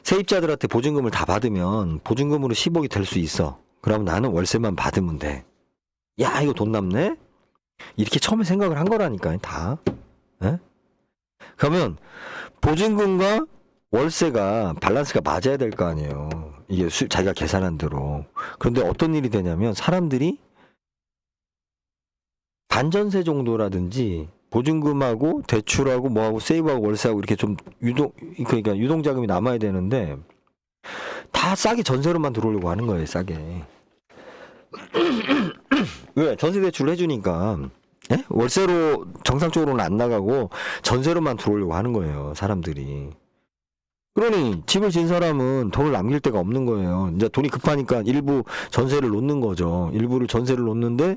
세입자들한테 보증금을 다 받으면 보증금으로 10억이 될 수 있어. 그럼 나는 월세만 받으면 돼. 야, 이거 돈 남네? 이렇게 처음에 생각을 한 거라니까요, 다. 에? 그러면 보증금과 월세가 밸런스가 맞아야 될 거 아니에요. 이게 자기가 계산한 대로. 그런데 어떤 일이 되냐면 사람들이 반전세 정도라든지 보증금하고 대출하고 뭐하고 세이브하고 월세하고 이렇게 좀 그러니까 유동자금이 남아야 되는데 다 싸게 전세로만 들어오려고 하는 거예요, 싸게. 왜? 전세 대출을 해주니까. 예? 월세로 정상적으로는 안 나가고 전세로만 들어오려고 하는 거예요, 사람들이. 그러니 집을 진 사람은 돈을 남길 데가 없는 거예요. 이제 돈이 급하니까 일부 전세를 놓는 거죠. 일부를 전세를 놓는데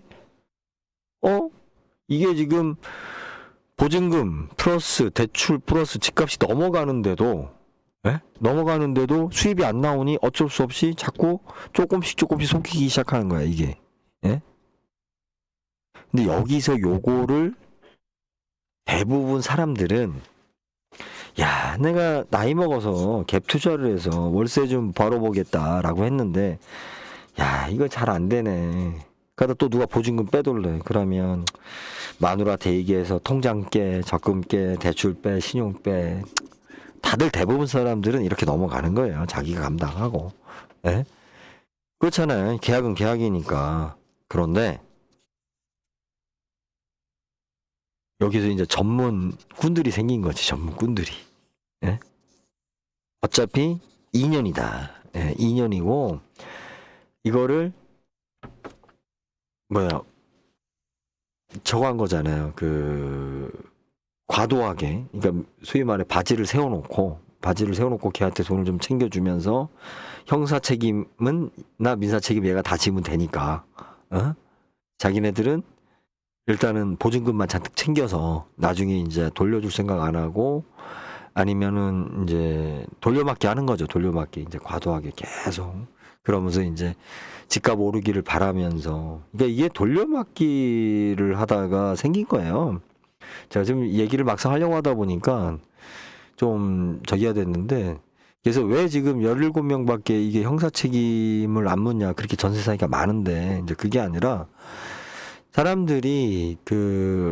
이게 지금 보증금 플러스 대출 플러스 집값이 넘어가는데도 넘어가는데도 수입이 안 나오니 어쩔 수 없이 자꾸 조금씩 속이기 시작하는 거야 이게. 예? 근데 여기서 요거를 대부분 사람들은 야 내가 나이 먹어서 갭 투자를 해서 월세 좀 벌어보겠다라고 했는데 야 이거 잘 안 되네. 그러다 또 누가 보증금 빼돌래. 그러면 마누라한테 얘기해서 통장 깨, 적금 깨, 대출 빼, 신용 빼. 다들 대부분 사람들은 이렇게 넘어가는 거예요. 자기가 감당하고. 예? 그렇잖아요. 계약은 계약이니까. 그런데 여기서 이제 전문꾼들이 생긴 거지. 전문꾼들이. 예? 어차피 2년이다. 예, 2년이고 이거를 저거 한 거잖아요. 과도하게, 그러니까 소위 말해 바지를 세워놓고 걔한테 돈을 좀 챙겨주면서 형사 책임은 나 민사 책임 얘가 다 지면 되니까 자기네들은 일단은 보증금만 잔뜩 챙겨서 나중에 이제 돌려줄 생각 안 하고 아니면은 이제 돌려막기 하는 거죠. 돌려막기 이제 과도하게 계속 그러면서 이제 집값 오르기를 바라면서 그러니까 이게 돌려막기를 하다가 생긴 거예요. 제가 지금 얘기를 막상 하려고 하다 보니까 좀 저기가 됐는데 그래서 왜 지금 17명밖에 이게 형사 책임을 안 묻냐 그렇게 전세 사기가 많은데 이제 그게 아니라 사람들이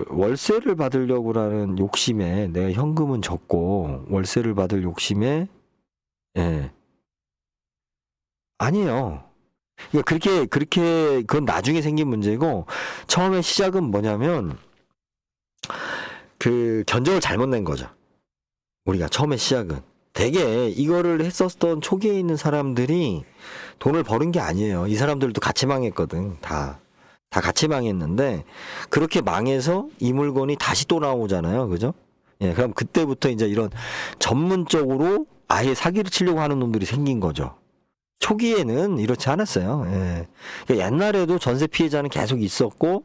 월세를 받으려고라는 욕심에 내가 현금은 적고 월세를 받을 욕심에 아니에요. 그러니까 그렇게 그건 나중에 생긴 문제고 처음에 시작은 뭐냐면 견적을 잘못 낸 거죠. 우리가 처음에 시작은 되게 이거를 했었던 초기에 있는 사람들이 돈을 버는 게 아니에요. 이 사람들도 같이 망했거든. 다 같이 망했는데 그렇게 망해서 이 물건이 다시 또 나오잖아요. 그죠? 예, 그럼 그때부터 이제 이런 전문적으로 아예 사기를 치려고 하는 놈들이 생긴 거죠. 초기에는 이렇지 않았어요. 예. 그러니까 옛날에도 전세 피해자는 계속 있었고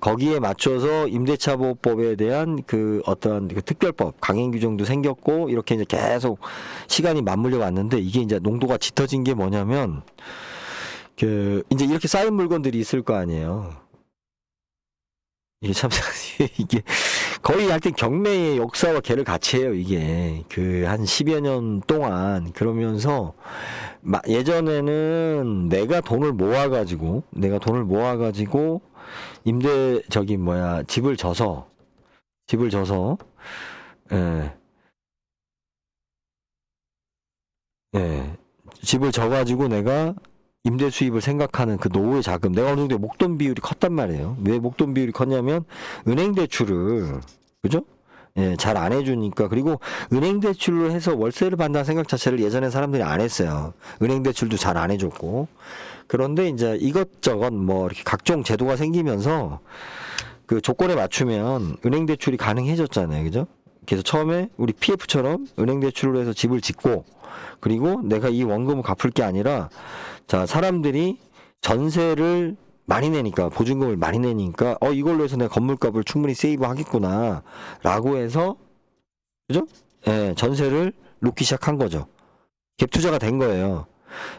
거기에 맞춰서 임대차 보호법에 대한 어떤 특별법 강행 규정도 생겼고 이렇게 이제 계속 시간이 맞물려 왔는데 이게 이제 농도가 짙어진 게 뭐냐면 이제 이렇게 쌓인 물건들이 있을 거 아니에요. 이게 참 이게 거의 하여튼 경매의 역사와 개를 같이 해요. 이게 한 10여 년 동안 그러면서 예전에는 내가 돈을 모아가지고 집을 져서 집을 져가지고 내가 임대 수입을 생각하는 그 노후의 자금 내가 어느 정도 목돈 비율이 컸단 말이에요. 왜 목돈 비율이 컸냐면 은행 대출을 그죠? 예, 잘 안 해주니까. 그리고 은행 대출로 해서 월세를 받는다는 생각 자체를 예전에 사람들이 안 했어요. 은행 대출도 잘 안 해줬고. 그런데 이제 이것저것 이렇게 각종 제도가 생기면서 조건에 맞추면 은행 대출이 가능해졌잖아요. 그죠? 그래서 처음에 우리 PF처럼 은행 대출로 해서 집을 짓고 그리고 내가 이 원금을 갚을 게 아니라 자, 사람들이 전세를 많이 내니까 보증금을 많이 내니까 이걸로 해서 내가 건물값을 충분히 세이브 하겠구나 라고 해서 그죠? 예, 전세를 놓기 시작한 거죠. 갭 투자가 된 거예요.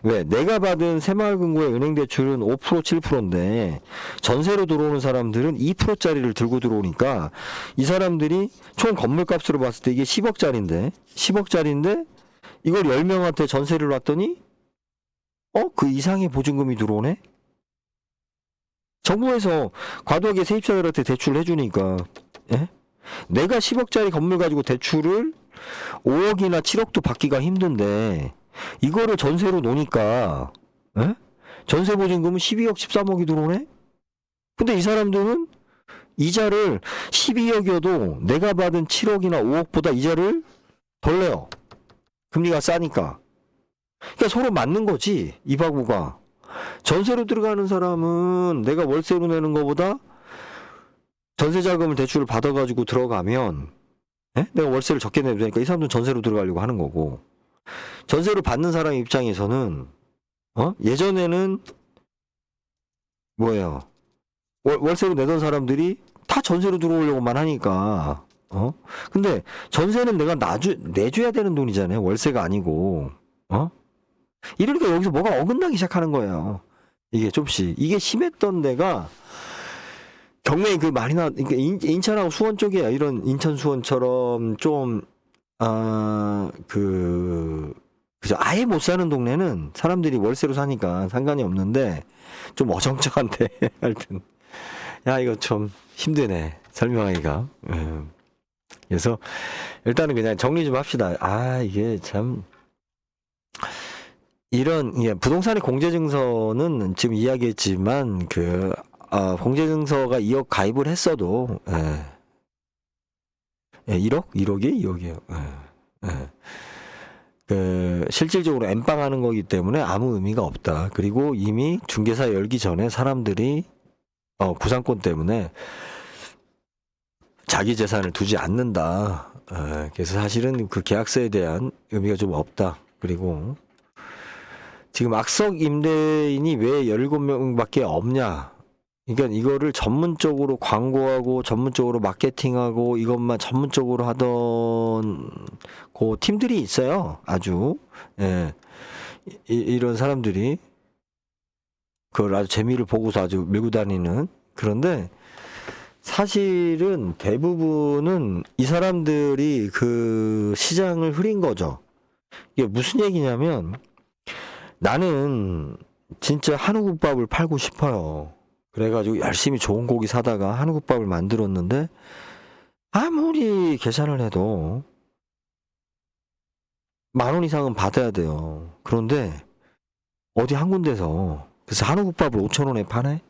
왜? 내가 받은 새마을금고의 은행 대출은 5% 7%인데 전세로 들어오는 사람들은 2%짜리를 들고 들어오니까 이 사람들이 총 건물값으로 봤을 때 이게 10억짜리인데 이걸 10명한테 전세를 놨더니 그 이상의 보증금이 들어오네? 정부에서 과도하게 세입자들한테 대출을 해주니까 예? 내가 10억짜리 건물 가지고 대출을 5억이나 7억도 받기가 힘든데 이거를 전세로 놓으니까 예? 전세 보증금은 12억 13억이 들어오네? 근데 이 사람들은 이자를 12억이어도 내가 받은 7억이나 5억보다 이자를 덜 내요. 금리가 싸니까. 그러니까 서로 맞는 거지 이바구가. 전세로 들어가는 사람은 내가 월세로 내는 것보다 전세 자금을 대출을 받아가지고 들어가면 내가 월세를 적게 내도 되니까 이 사람들은 전세로 들어가려고 하는 거고 전세를 받는 사람 입장에서는 예전에는 뭐예요? 월세로 내던 사람들이 다 전세로 들어오려고만 하니까 근데 전세는 내가 내줘야 되는 돈이잖아요. 월세가 아니고 이러니까 여기서 뭐가 어긋나기 시작하는 거예요. 이게 조금씩 이게 심했던 데가 경매에 그 많이 그러니까 인천하고 수원 쪽에 이런 인천 수원처럼 좀 그죠. 아예 못 사는 동네는 사람들이 월세로 사니까 상관이 없는데 좀 어정쩡한데 하여튼 야 이거 좀 힘드네 설명하기가. 그래서 일단은 그냥 정리 좀 합시다. 이게 참 이런 부동산의 공제증서는 지금 이야기했지만 공제증서가 2억 가입을 했어도 1억? 1억이? 2억이에요. 실질적으로 엠빵하는 거기 때문에 아무 의미가 없다. 그리고 이미 중개사 열기 전에 사람들이 부상권 때문에 자기 재산을 두지 않는다. 그래서 사실은 그 계약서에 대한 의미가 좀 없다. 그리고 지금 악석 임대인이 왜 17명밖에 없냐? 그러니까 이거를 전문적으로 광고하고 전문적으로 마케팅하고 이것만 전문적으로 하던 그 팀들이 있어요. 아주 이런 사람들이 그걸 아주 재미를 보고서 아주 밀고 다니는. 그런데 사실은 대부분은 이 사람들이 그 시장을 흐린 거죠. 이게 무슨 얘기냐면 나는 진짜 한우국밥을 팔고 싶어요. 그래가지고 열심히 좋은 고기 사다가 한우국밥을 만들었는데 아무리 계산을 해도 10,000원 이상은 받아야 돼요. 그런데 어디 한 군데서 그래서 한우국밥을 5,000원에 파네?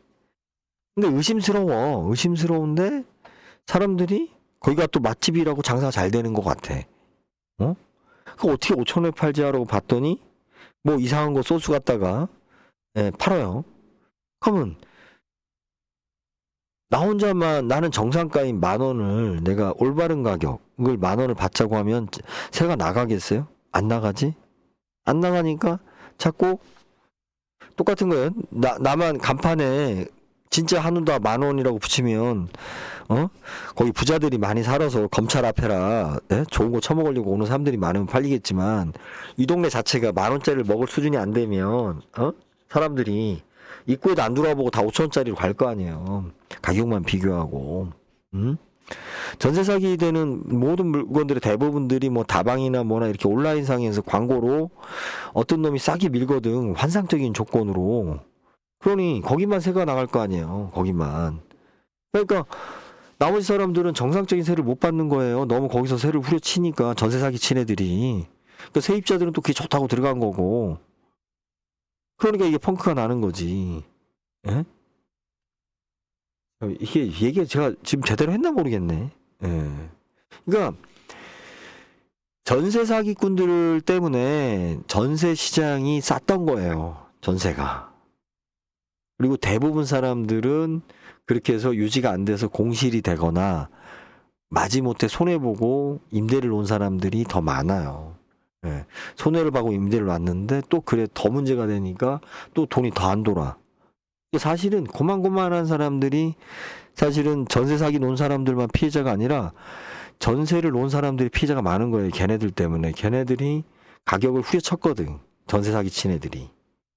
근데 의심스러운데 사람들이 거기가 또 맛집이라고 장사가 잘 되는 것 같아. 그거 어떻게 5,000원에 팔지 하라고 봤더니 뭐 이상한 거 소스 갖다가 팔아요. 그러면 나 혼자만 나는 정상가인 10,000원을 내가 올바른 가격을 10,000원을 받자고 하면 새가 나가겠어요? 안 나가지? 안 나가니까 자꾸 똑같은 거예요. 나만 간판에 진짜 한우다 10,000원이라고 붙이면 거기 부자들이 많이 살아서 검찰 앞에라 좋은 거 처먹으려고 오는 사람들이 많으면 팔리겠지만 이 동네 자체가 10,000원짜리를 먹을 수준이 안 되면 사람들이 입구에도 안 들어와보고 다 5,000원짜리로 갈 거 아니에요. 가격만 비교하고. 전세 사기 되는 모든 물건들의 대부분들이 뭐 다방이나 뭐나 이렇게 온라인상에서 광고로 어떤 놈이 싸게 밀거든. 환상적인 조건으로. 그러니 거기만 세가 나갈 거 아니에요. 거기만. 그러니까 나머지 사람들은 정상적인 세를 못 받는 거예요. 너무 거기서 세를 후려치니까 전세 사기 친 애들이. 그러니까 세입자들은 또 그게 좋다고 들어간 거고. 그러니까 이게 펑크가 나는 거지. 예? 이게 제가 지금 제대로 했나 모르겠네. 예. 그러니까 전세 사기꾼들 때문에 전세 시장이 쌌던 거예요. 전세가. 그리고 대부분 사람들은 그렇게 해서 유지가 안 돼서 공실이 되거나 마지못해 손해보고 임대를 놓은 사람들이 더 많아요. 예. 손해를 보고 임대를 놨는데 또 그래 더 문제가 되니까 또 돈이 더 안 돌아. 사실은 고만고만한 사람들이 사실은 전세 사기 놓은 사람들만 피해자가 아니라 전세를 놓은 사람들이 피해자가 많은 거예요. 걔네들 때문에. 걔네들이 가격을 후려쳤거든. 전세 사기 친 애들이.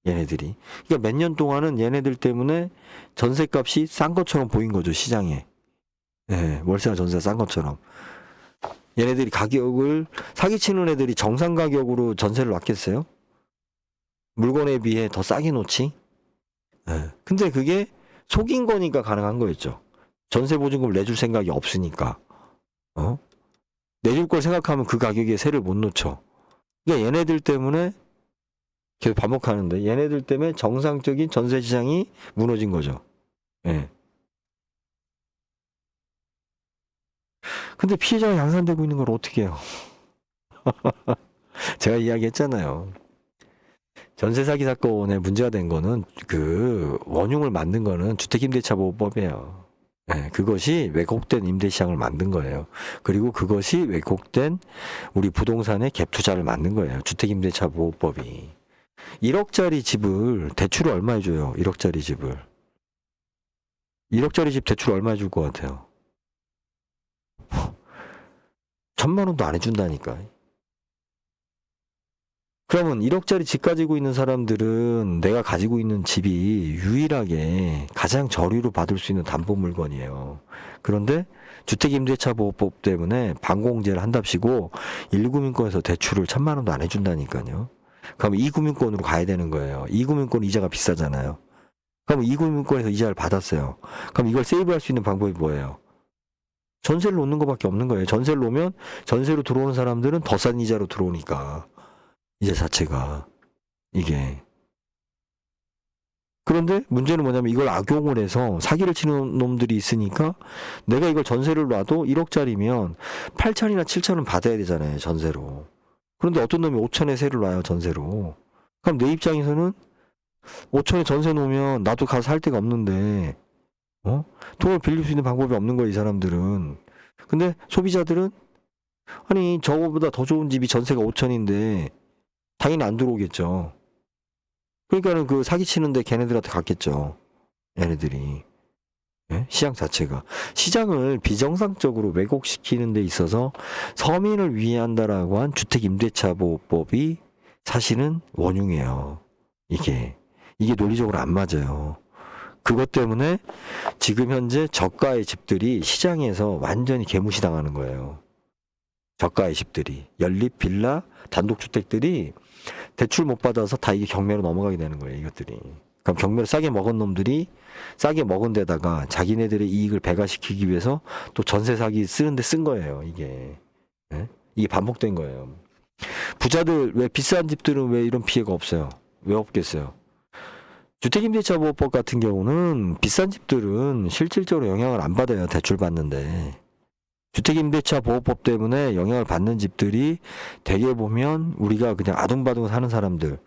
얘네들이. 그러니까 몇 년 동안은 얘네들 때문에 전세값이 싼 것처럼 보인 거죠. 시장에. 예, 월세나 전세가 싼 것처럼. 얘네들이 가격을 사기치는 애들이 정상 가격으로 전세를 놨겠어요? 물건에 비해 더 싸게 놓지? 예. 근데 그게 속인 거니까 가능한 거였죠. 전세 보증금을 내줄 생각이 없으니까. 내줄 걸 생각하면 그 가격에 세를 못 놓죠. 그러니까 얘네들 때문에 계속 반복하는데 얘네들 때문에 정상적인 전세 시장이 무너진 거죠. 예. 근데 피해자가 양산되고 있는 걸 어떻게 해요? 제가 이야기했잖아요. 전세 사기 사건에 문제가 된 거는 그 원흉을 만든 거는 주택임대차보호법이에요. 예, 그것이 왜곡된 임대시장을 만든 거예요. 그리고 그것이 왜곡된 우리 부동산의 갭 투자를 만든 거예요. 주택임대차 보호법이. 1억짜리 집을 대출을 얼마에 줘요? 1억짜리 집을. 1억짜리 집 대출 얼마에 줄 것 같아요? 1,000만 원도 안 해준다니까. 그러면 1억짜리 집 가지고 있는 사람들은 내가 가지고 있는 집이 유일하게 가장 저리로 받을 수 있는 담보 물건이에요. 그런데 주택임대차보호법 때문에 반공제를 한답시고 1금융권에서 대출을 1,000만 원도 안 해준다니까요. 그럼 2금융권으로 가야 되는 거예요. 2금융권 이자가 비싸잖아요. 그럼 2금융권에서 이자를 받았어요. 그럼 이걸 세이브할 수 있는 방법이 뭐예요? 전세를 놓는 것밖에 없는 거예요. 전세를 놓으면 전세로 들어오는 사람들은 더 싼 이자로 들어오니까. 이자 자체가 이게. 그런데 문제는 뭐냐면 이걸 악용을 해서 사기를 치는 놈들이 있으니까 내가 이걸 전세를 놔도 1억짜리면 8천이나 7천은 받아야 되잖아요, 전세로. 그런데 어떤 놈이 5천에 세를 놔요, 전세로. 그럼 내 입장에서는 5천에 전세 놓으면 나도 가서 살 데가 없는데 돈을 빌릴 수 있는 방법이 없는 거예요, 이 사람들은. 근데 소비자들은 아니 저거보다 더 좋은 집이 전세가 5천인데 당연히 안 들어오겠죠. 그러니까는 그 사기치는데 걔네들한테 갔겠죠. 얘네들이. 예? 시장 자체가. 시장을 비정상적으로 왜곡시키는 데 있어서 서민을 위한다라고 한 주택임대차보호법이 사실은 원흉이에요. 이게 논리적으로 안 맞아요. 그것 때문에 지금 현재 저가의 집들이 시장에서 완전히 개무시당하는 거예요. 저가의 집들이. 연립 빌라 단독주택들이 대출 못 받아서 다 이게 경매로 넘어가게 되는 거예요, 이것들이. 그럼 경매를 싸게 먹은 놈들이 싸게 먹은 데다가 자기네들의 이익을 배가시키기 위해서 또 전세 사기 쓰는데 쓴 거예요, 이게. 예? 이게 반복된 거예요. 부자들, 왜 비싼 집들은 왜 이런 피해가 없어요? 왜 없겠어요? 주택임대차보호법 같은 경우는 비싼 집들은 실질적으로 영향을 안 받아요, 대출 받는데. 주택임대차보호법 때문에 영향을 받는 집들이 대개 보면 우리가 그냥 아둥바둥 사는 사람들.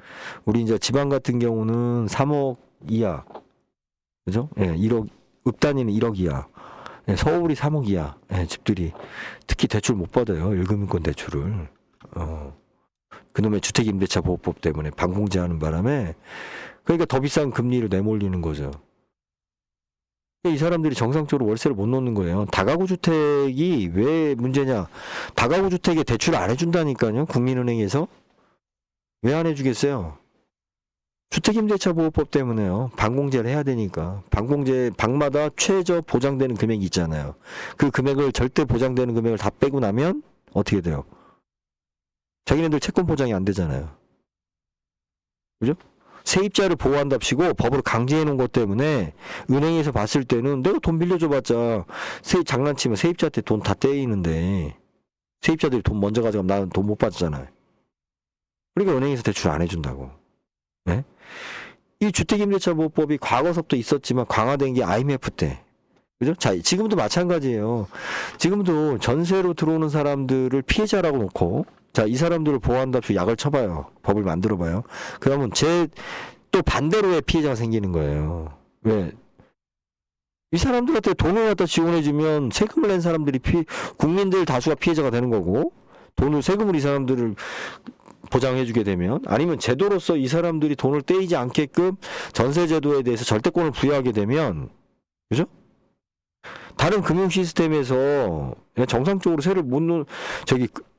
우리 이제 지방 같은 경우는 3억 이하. 그죠? 예, 1억, 읍 단위는 1억 이하. 예, 서울이 3억 이하. 예, 집들이. 특히 대출 못 받아요. 1금융권 대출을. 그놈의 주택임대차보호법 때문에 반공제하는 바람에 그러니까 더 비싼 금리를 내몰리는 거죠. 이 사람들이 정상적으로 월세를 못 놓는 거예요. 다가구 주택이 왜 문제냐? 다가구 주택에 대출을 안 해준다니까요. 국민은행에서. 왜 안 해주겠어요? 주택임대차보호법 때문에요. 반공제를 해야 되니까. 반공제 방마다 최저 보장되는 금액이 있잖아요. 그 금액을 절대 보장되는 금액을 다 빼고 나면 어떻게 돼요? 자기네들 채권 보장이 안 되잖아요. 그죠? 세입자를 보호한답시고 법으로 강제해 놓은 것 때문에 은행에서 봤을 때는 내가 돈 빌려줘봤자 장난치면 세입자한테 돈 다 떼이는데 세입자들이 돈 먼저 가져가면 나는 돈 못 받잖아요. 그러니까 은행에서 대출 안 해준다고. 네? 이 주택임대차보호법이 과거서부터 있었지만 강화된 게 IMF 때. 그죠? 자, 지금도 마찬가지예요. 지금도 전세로 들어오는 사람들을 피해자라고 놓고 자, 이 사람들을 보호한답시고 약을 쳐봐요. 법을 만들어봐요. 그러면 또 반대로의 피해자가 생기는 거예요. 왜? 이 사람들한테 돈을 갖다 지원해주면 세금을 낸 사람들이 국민들 다수가 피해자가 되는 거고 세금을 이 사람들을 보장해주게 되면 아니면 제도로서 이 사람들이 돈을 떼이지 않게끔 전세제도에 대해서 절대권을 부여하게 되면 그죠? 다른 금융 시스템에서 정상적으로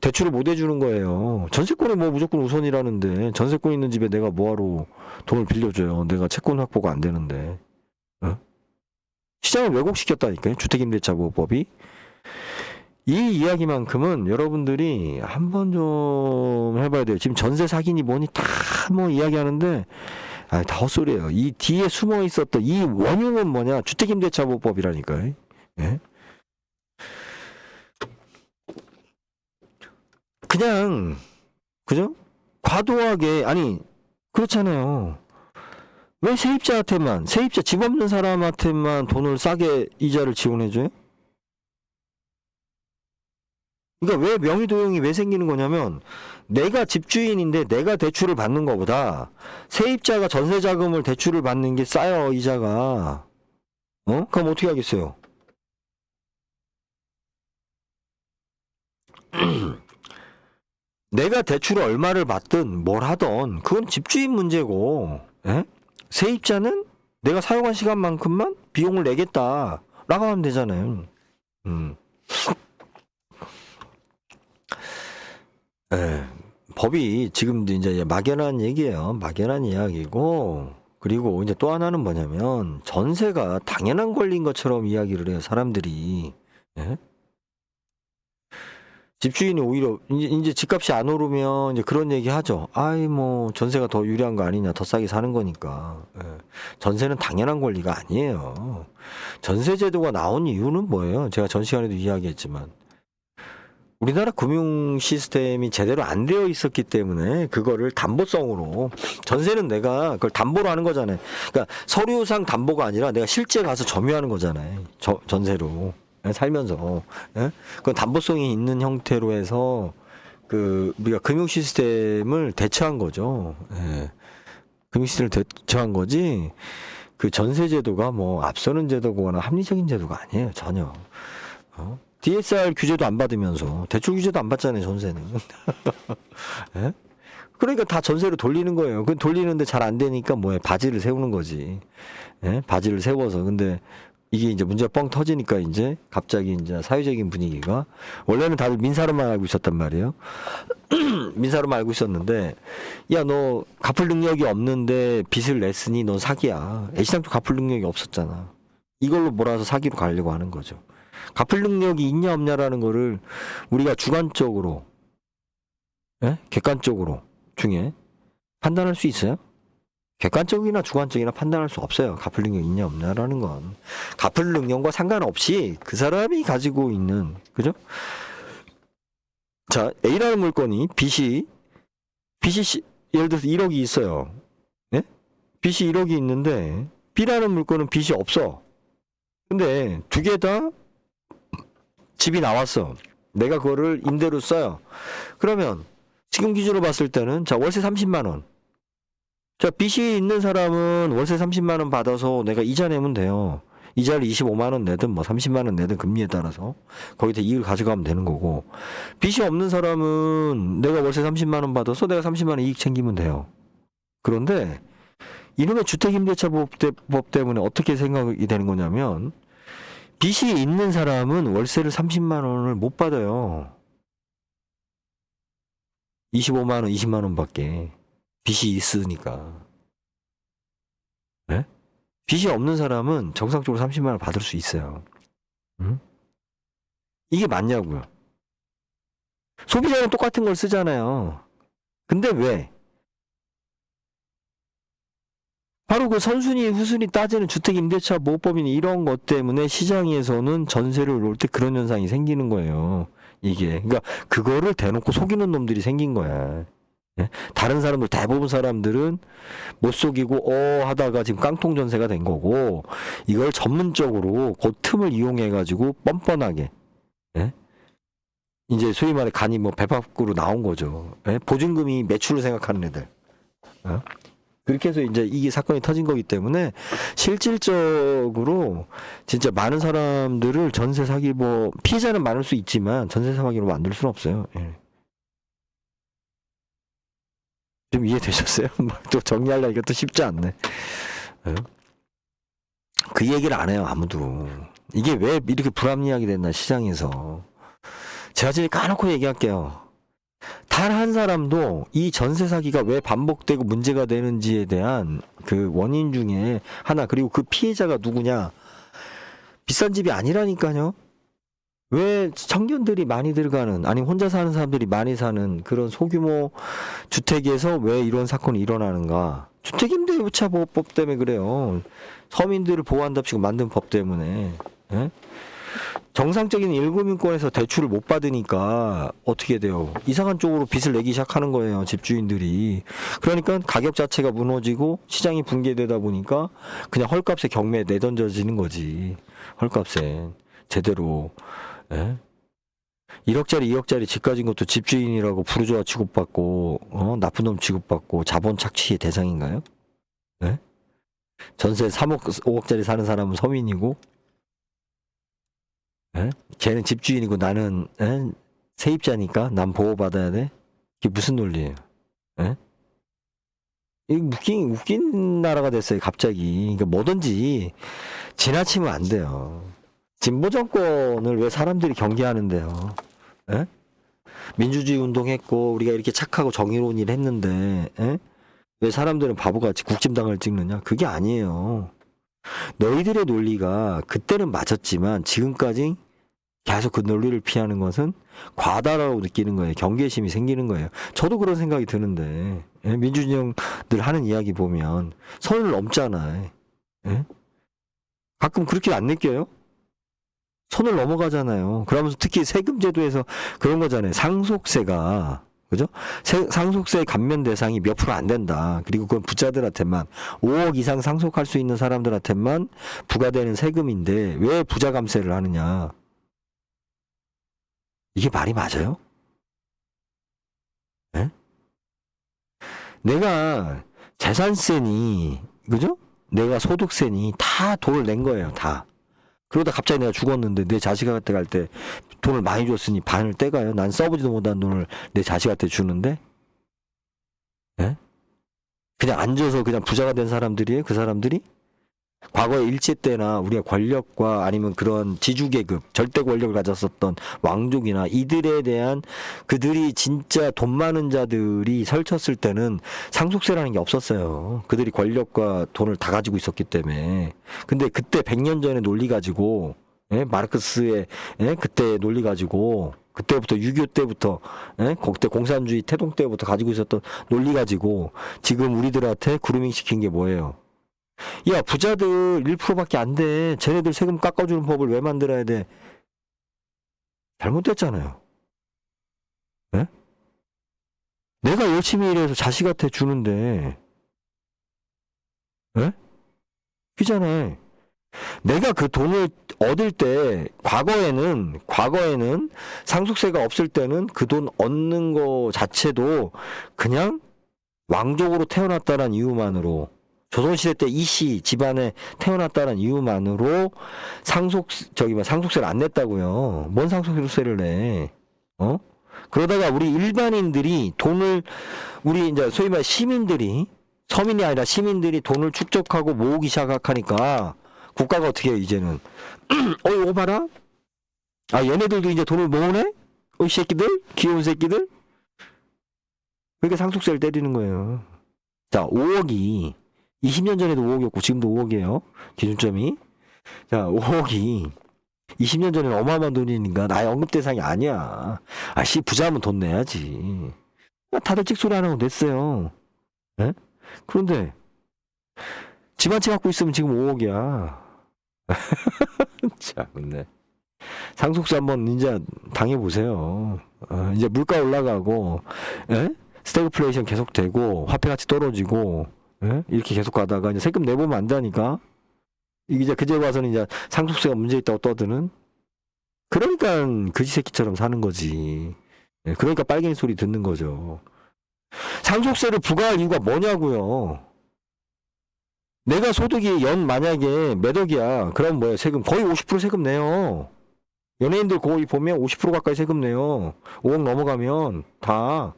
대출을 못 해주는 거예요. 전세권이 뭐 무조건 우선이라는데 전세권 있는 집에 내가 뭐하러 돈을 빌려줘요. 내가 채권 확보가 안 되는데. 시장을 왜곡시켰다니까요. 주택임대차보호법이. 이 이야기만큼은 여러분들이 한번 좀 해봐야 돼요. 지금 전세 사기니 뭐니 다 뭐 이야기하는데 다 헛소리예요. 이 뒤에 숨어 있었던 이 원흉은 뭐냐? 주택임대차보호법이라니까요. 예? 그냥 그죠? 과도하게 아니 그렇잖아요. 왜 세입자 집 없는 사람한테만 돈을 싸게 이자를 지원해줘요? 그러니까 왜 명의도용이 왜 생기는 거냐면 내가 집주인인데 내가 대출을 받는 것보다 세입자가 전세자금을 대출을 받는 게 싸요 이자가. 그럼 어떻게 하겠어요? 내가 대출을 얼마를 받든 뭘 하던 그건 집주인 문제고, 예? 세입자는 내가 사용한 시간만큼만 비용을 내겠다라고 하면 되잖아요. 예. 법이 지금도 이제 막연한 얘기예요. 막연한 이야기고, 그리고 이제 또 하나는 뭐냐면 전세가 당연한 권리인 것처럼 이야기를 해요, 사람들이. 예? 집주인이 오히려 이제 집값이 안 오르면 이제 그런 얘기 하죠. 아이 뭐 전세가 더 유리한 거 아니냐, 더 싸게 사는 거니까. 예. 전세는 당연한 권리가 아니에요. 전세 제도가 나온 이유는 뭐예요? 제가 전 시간에도 이야기했지만 우리나라 금융 시스템이 제대로 안 되어 있었기 때문에 그거를 담보성으로, 전세는 내가 그걸 담보로 하는 거잖아요. 그러니까 서류상 담보가 아니라 내가 실제 가서 점유하는 거잖아요. 전세로 살면서. 예? 그건 담보성이 있는 형태로 해서 그 우리가 금융 시스템을 대처한 거죠. 예. 금융 시스템을 대처한 거지. 그 전세 제도가 뭐 앞서는 제도거나 합리적인 제도가 아니에요, 전혀. DSR 규제도 안 받으면서 대출 규제도 안 받잖아요, 전세는. 예? 그러니까 다 전세로 돌리는 거예요. 그 돌리는데 잘 안 되니까 뭐해, 바지를 세우는 거지. 예? 바지를 세워서. 근데 이게 이제 문제가 뻥 터지니까 이제 갑자기 이제 사회적인 분위기가, 원래는 다들 민사로만 알고 있었단 말이에요. 민사로만 알고 있었는데, 야, 너 갚을 능력이 없는데 빚을 냈으니 넌 사기야. 애시당초 갚을 능력이 없었잖아. 이걸로 몰아서 사기로 가려고 하는 거죠. 갚을 능력이 있냐 없냐라는 거를 우리가 주관적으로, 예? 객관적으로 중에 판단할 수 있어요? 객관적이나 주관적이나 판단할 수 없어요. 갚을 능력이 있냐 없냐라는 건. 갚을 능력과 상관없이 그 사람이 가지고 있는, 그죠? 자, A라는 물건이 빚이 예를 들어서 1억이 있어요. 예? 빚이 1억이 있는데 B라는 물건은 빚이 없어. 근데 두 개 다 집이 나왔어. 내가 그거를 임대로 써요. 그러면 지금 기준으로 봤을 때는, 자, 월세 30만 원. 자, 빚이 있는 사람은 월세 30만 원 받아서 내가 이자 내면 돼요. 이자를 25만 원 내든 뭐 30만 원 내든 금리에 따라서 거기서 이익을 가져가면 되는 거고, 빚이 없는 사람은 내가 월세 30만 원 받아서 내가 30만 원 이익 챙기면 돼요. 그런데 이놈의 주택임대차법 때문에 어떻게 생각이 되는 거냐면, 빚이 있는 사람은 월세를 30만 원을 못 받아요. 25만 원, 20만 원밖에. 빚이 있으니까. 네? 빚이 없는 사람은 정상적으로 30만 원 받을 수 있어요. 응? 이게 맞냐고요. 소비자는 똑같은 걸 쓰잖아요. 근데 왜? 바로 그 선순위 후순위 따지는 주택임대차 보호법이니 이런 것 때문에 시장에서는 전세를 놓을 때 그런 현상이 생기는 거예요. 이게. 그러니까 그거를 대놓고 속이는 놈들이 생긴 거야. 예? 다른 사람들, 대부분 사람들은 못 속이고 하다가 지금 깡통 전세가 된 거고, 이걸 전문적으로 그 틈을 이용해 가지고 뻔뻔하게, 예? 이제 소위 말해 간이 뭐 배 밖으로 나온 거죠. 예? 보증금이 매출을 생각하는 애들. 어? 그렇게 해서 이제 이게 사건이 터진 거기 때문에 실질적으로 진짜 많은 사람들을 전세 사기, 뭐 피해자는 많을 수 있지만 전세 사기로 만들 수는 없어요. 예. 좀 이해되셨어요? 또 정리하려니까 이것도 쉽지 않네. 예? 그 얘기를 안 해요, 아무도. 이게 왜 이렇게 불합리하게 됐나, 시장에서. 제가 지금 까놓고 얘기할게요. 단 한 사람도 이 전세 사기가 왜 반복되고 문제가 되는지에 대한 그 원인 중에 하나, 그리고 그 피해자가 누구냐, 비싼 집이 아니라니까요. 왜 청년들이 많이 들어가는, 아니 혼자 사는 사람들이 많이 사는 그런 소규모 주택에서 왜 이런 사건이 일어나는가? 주택임대차보호법 때문에 그래요. 서민들을 보호한답시고 만든 법 때문에. 예? 정상적인 1금융권에서 대출을 못 받으니까 어떻게 돼요? 이상한 쪽으로 빚을 내기 시작하는 거예요, 집주인들이. 그러니까 가격 자체가 무너지고 시장이 붕괴되다 보니까 그냥 헐값에 경매에 내던져지는 거지. 헐값에. 제대로. 예? 1억짜리, 2억짜리 집 가진 것도 집주인이라고 부르주아 취급받고, 나쁜 놈 취급받고 자본 착취의 대상인가요? 예? 전세 3억, 5억짜리 사는 사람은 서민이고, 예? 걔는 집주인이고 나는, 예? 세입자니까 난 보호받아야 돼? 이게 무슨 논리예요? 예? 이 웃긴 나라가 됐어요, 갑자기. 그러니까 뭐든지 지나치면 안 돼요. 진보 정권을 왜 사람들이 경계하는데요? 예? 민주주의 운동했고 우리가 이렇게 착하고 정의로운 일 했는데 예? 왜 사람들은 바보같이 국진당을 찍느냐? 그게 아니에요. 너희들의 논리가 그때는 맞았지만 지금까지 계속 그 논리를 피하는 것은 과다라고 느끼는 거예요. 경계심이 생기는 거예요. 저도 그런 생각이 드는데 예? 민주진영들 하는 이야기 보면 선을 넘잖아요. 예? 가끔 그렇게 안 느껴요? 선을 넘어가잖아요. 그러면서 특히 세금 제도에서 그런 거잖아요. 상속세가 그죠? 상속세 감면 대상이 몇 프로 안 된다. 그리고 그건 부자들한테만 5억 이상 상속할 수 있는 사람들한테만 부과되는 세금인데 왜 부자 감세를 하느냐? 이게 말이 맞아요? 예? 내가 재산세니 그죠? 내가 소득세니 다 돈을 낸 거예요. 다. 그러다 갑자기 내가 죽었는데 내 자식한테 갈 때 돈을 많이 줬으니 반을 떼가요? 난 써보지도 못한 돈을 내 자식한테 주는데? 예? 그냥 앉아서 그냥 부자가 된 사람들이에요? 그 사람들이? 과거에 일제 때나 우리가 권력과 아니면 그런 지주계급, 절대 권력을 가졌었던 왕족이나 이들에 대한 그들이 진짜 돈 많은 자들이 설쳤을 때는 상속세라는 게 없었어요. 그들이 권력과 돈을 다 가지고 있었기 때문에. 근데 그때 100년 전에 논리 가지고, 예? 마르크스의 예? 그때 논리 가지고 그때부터 6.25 때부터 예? 그때 공산주의 태동 때부터 가지고 있었던 논리 가지고 지금 우리들한테 그루밍 시킨 게 뭐예요? 야, 부자들 1%밖에 안 돼. 쟤네들 세금 깎아주는 법을 왜 만들어야 돼? 잘못됐잖아요. 예? 내가 열심히 일해서 자식한테 주는데, 예? 그잖아요. 내가 그 돈을 얻을 때, 과거에는 상속세가 없을 때는 그 돈 얻는 거 자체도 그냥 왕족으로 태어났다는 이유만으로 조선시대 때 이씨 집안에 태어났다는 이유만으로 상속세를 안 냈다고요. 뭔 상속세를 내? 어? 그러다가 우리 일반인들이 우리 이제 소위 말 시민들이, 서민이 아니라 시민들이 돈을 축적하고 모으기 시작하니까 국가가 어떻게 해요, 이제는? 이거 봐라? 아, 얘네들도 이제 돈을 모으네? 이 새끼들? 귀여운 새끼들? 그러니까 상속세를 때리는 거예요. 자, 5억이 20년 전에도 5억이었고 지금도 5억이에요. 기준점이. 자, 5억이 20년 전에는 어마어마한 돈이니까 나의 언급 대상이 아니야. 아씨, 부자면 돈 내야지. 다들 찍소리 안 하고 냈어요. 예? 그런데 집 한 채 갖고 있으면 지금 5억이야. 참네. 상속세 한번 이제 당해보세요. 이제 물가 올라가고, 예? 스태그플레이션 계속되고, 화폐 가치 떨어지고, 예? 이렇게 계속 가다가 이제 세금 내보면 안 되니까 이게 이제 그제 와서는 이제 상속세가 문제 있다고 떠드는. 그러니까 그지 새끼처럼 사는 거지. 예, 그러니까 빨갱이 소리 듣는 거죠. 상속세를 부과할 이유가 뭐냐고요. 내가 소득이 만약에 몇 억이야. 그럼 뭐야, 세금 거의 50% 세금 내요. 연예인들 거의 보면 50% 가까이 세금 내요. 5억 넘어가면 다.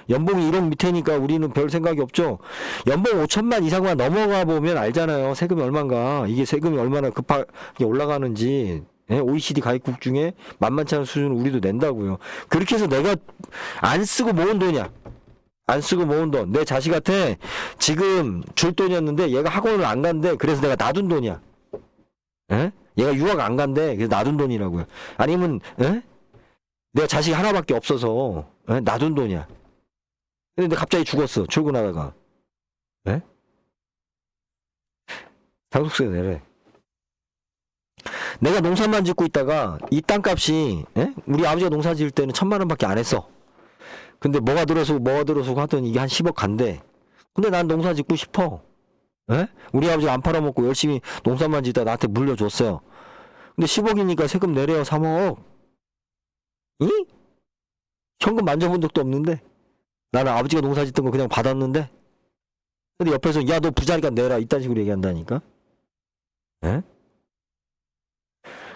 연봉이 1억 밑에니까 우리는 별 생각이 없죠. 연봉 5천만 이상만 넘어가 보면 알잖아요. 세금이 얼마인가. 이게 세금이 얼마나 급하게 올라가는지. 예? OECD 가입국 중에 만만치 않은 수준을 우리도 낸다고요. 그렇게 해서 내가 안 쓰고 모은 돈이야. 안 쓰고 모은 돈. 내 자식한테 지금 줄 돈이었는데 얘가 학원을 안 간대. 그래서 내가 놔둔 돈이야. 예? 얘가 유학 안 간대. 그래서 놔둔 돈이라고요. 아니면 예? 내가 자식이 하나밖에 없어서 예? 놔둔 돈이야. 근데 갑자기 죽었어. 출근하다가. 예? 상속세 내래. 내가 농사만 짓고 있다가 이 땅값이 예? 우리 아버지가 농사 지을 때는 1,000만 원밖에 안 했어. 근데 뭐가 들어서 하더니 이게 한 10억 간대. 근데 난 농사 짓고 싶어. 예? 우리 아버지가 안 팔아먹고 열심히 농사만 짓다 나한테 물려줬어요. 근데 10억이니까 세금 내래요. 3억. 이? 현금 만져본 적도 없는데. 나는 아버지가 농사 짓던 거 그냥 받았는데. 근데 옆에서 야, 너 부자니까 내라. 이딴 식으로 얘기한다니까. 예?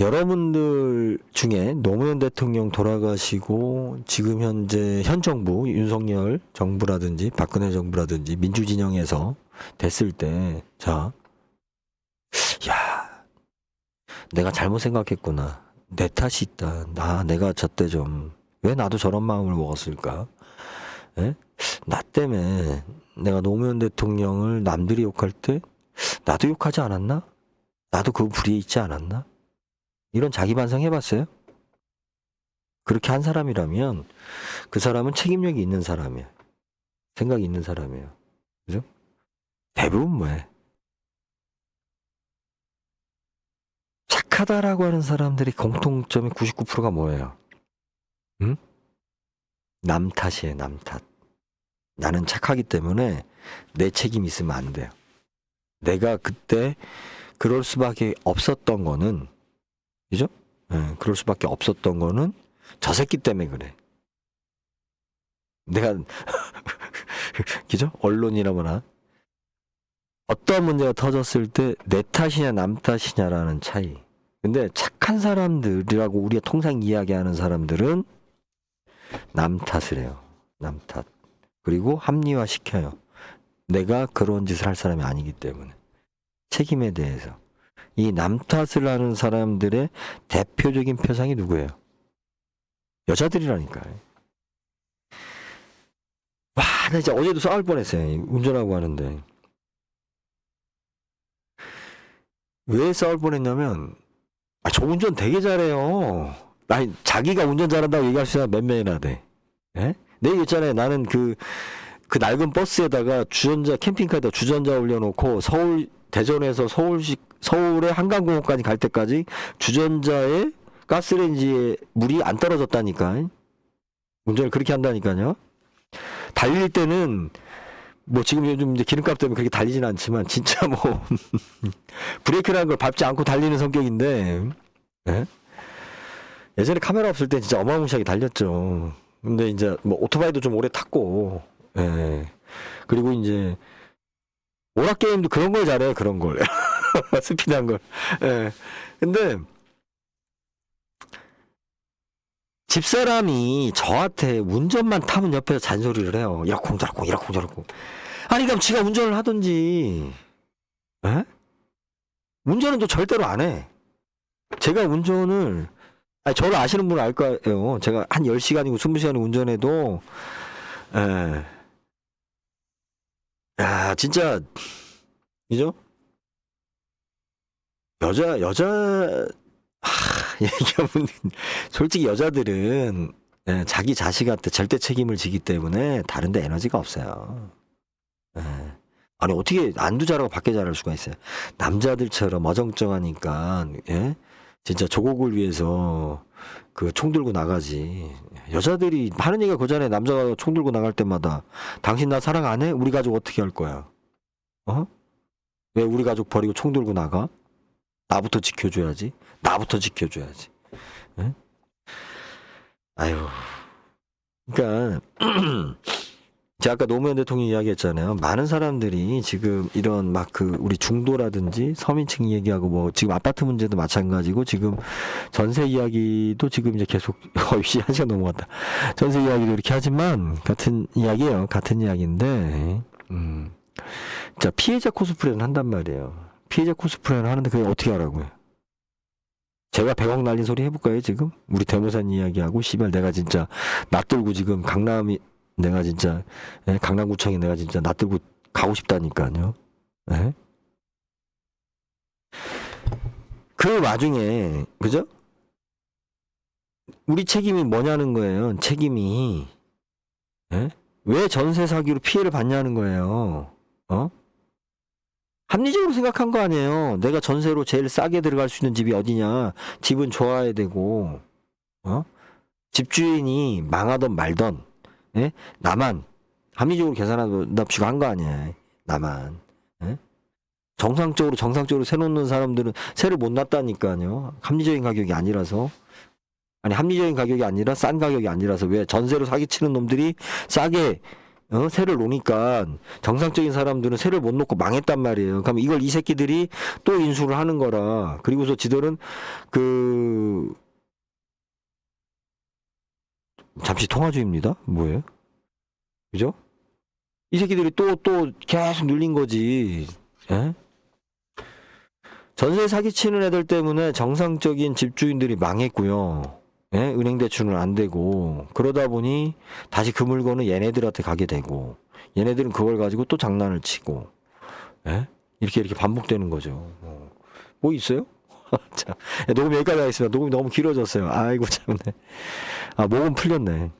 여러분들 중에 노무현 대통령 돌아가시고 지금 현재 현 정부 윤석열 정부라든지 박근혜 정부라든지 민주진영에서 됐을 때, 자, 야, 내가 잘못 생각했구나. 내 탓이 있다. 내가 저때 좀 왜 나도 저런 마음을 먹었을까? 에? 나 때문에 내가 노무현 대통령을 남들이 욕할 때 나도 욕하지 않았나? 나도 그 불의에 있지 않았나? 이런 자기 반성 해봤어요? 그렇게 한 사람이라면 그 사람은 책임력이 있는 사람이에요. 생각이 있는 사람이에요. 그죠? 대부분 뭐해? 착하다라고 하는 사람들이 공통점이 99%가 뭐예요? 응? 남 탓이에요, 남 탓. 나는 착하기 때문에 내 책임이 있으면 안 돼요. 내가 그때 그럴 수밖에 없었던 거는, 그죠? 그럴 수밖에 없었던 거는 저 새끼 때문에 그래. 내가, 그죠? 언론이나 뭐나. 어떤 문제가 터졌을 때 내 탓이냐 남 탓이냐라는 차이. 근데 착한 사람들이라고 우리가 통상 이야기하는 사람들은 남 탓을 해요. 남 탓. 그리고 합리화 시켜요. 내가 그런 짓을 할 사람이 아니기 때문에. 책임에 대해서. 이 남 탓을 하는 사람들의 대표적인 표상이 누구예요? 여자들이라니까요. 와, 나 진짜 어제도 싸울 뻔했어요. 운전하고 하는데. 왜 싸울 뻔했냐면, 저 운전 되게 잘해요. 아니, 자기가 운전 잘한다고 얘기할 수 있나 몇 명이나 돼. 예? 내 얘기 있잖아요. 나는 그 낡은 버스에다가 캠핑카에다 주전자 올려놓고 대전에서 서울의 한강공원까지 갈 때까지 주전자에 가스레인지에 물이 안 떨어졌다니까. 운전을 그렇게 한다니까요. 달릴 때는 뭐 지금 요즘 이제 기름값 때문에 그렇게 달리진 않지만 진짜 뭐 브레이크라는 걸 밟지 않고 달리는 성격인데, 예? 예전에 카메라 없을 때 진짜 어마무시하게 달렸죠. 근데 이제 뭐 오토바이도 좀 오래 탔고, 예. 그리고 이제 오락게임도 그런 걸 잘해, 그런 걸. 스피드한 걸. 예. 근데 집사람이 저한테 운전만 타면 옆에서 잔소리를 해요. 이러쿵 저러쿵 이러쿵 저러쿵. 아니 그럼 지가 운전을 하든지. 에? 운전은 또 절대로 안 해. 제가 운전을, 아니 저를 아시는 분은 알 거예요. 제가 한 10시간이고 20시간을 운전해도, 에. 야 진짜, 그죠? 얘기하면 솔직히 여자들은, 예, 자기 자식한테 절대 책임을 지기 때문에 다른데 에너지가 없어요. 예. 아니 어떻게 안도 잘하고 밖에 잘할 수가 있어요. 남자들처럼 어정쩡하니까, 예? 진짜 조국을 위해서 그 총 들고 나가지. 여자들이 하는 얘기가 그잖아요. 남자가 총 들고 나갈 때마다 당신 나 사랑 안 해? 우리 가족 어떻게 할 거야? 어? 왜 우리 가족 버리고 총 들고 나가? 나부터 지켜줘야지. 나부터 지켜줘야지. 예? 아유. 그러니까 제가 아까 노무현 대통령 이야기했잖아요. 많은 사람들이 지금 이런 막 우리 중도라든지 서민층 얘기하고 뭐 지금 아파트 문제도 마찬가지고 지금 전세 이야기도 지금 이제 계속 거의 1시간 넘어갔다. 전세 이야기도 이렇게 하지만 같은 이야기예요. 같은 이야기인데 자 피해자 코스프레는 한단 말이에요. 피해자 코스프레는 하는데 그게 어떻게 하라고요? 제가 100억 날린 소리 해볼까요 지금? 우리 대모산 이야기하고 씨발 내가 진짜 낯들고 지금 내가 진짜, 예? 강남구청에 내가 진짜 낯들고 가고 싶다니까요. 예? 그 와중에, 그죠? 우리 책임이 뭐냐는 거예요. 책임이. 예? 왜 전세 사기로 피해를 받냐는 거예요. 어? 합리적으로 생각한 거 아니에요. 내가 전세로 제일 싸게 들어갈 수 있는 집이 어디냐. 집은 좋아야 되고, 어? 집주인이 망하던 말던, 예? 나만 합리적으로 계산한답시고 한 거 아니야. 나만. 예? 정상적으로 세 놓는 사람들은 세를 못 놨다니까요. 합리적인 가격이 아니라서. 아니 합리적인 가격이 아니라 싼 가격이 아니라서 왜 전세로 사기치는 놈들이 싸게 세를 놓으니까 정상적인 사람들은 세를 못 놓고 망했단 말이에요. 그럼 이걸 이 새끼들이 또 인수를 하는 거라. 그리고서 지들은 그 잠시 통화 중입니다. 뭐예요? 그죠? 이 새끼들이 또 계속 눌린 거지. 예? 전세 사기치는 애들 때문에 정상적인 집주인들이 망했고요. 예? 은행 대출은 안 되고 그러다 보니 다시 그 물건은 얘네들한테 가게 되고 얘네들은 그걸 가지고 또 장난을 치고 예? 이렇게 반복되는 거죠. 뭐 있어요? 자, 녹음 여기까지 하겠습니다. 녹음이 너무 길어졌어요. 아이고 참네. 아, 목은 풀렸네.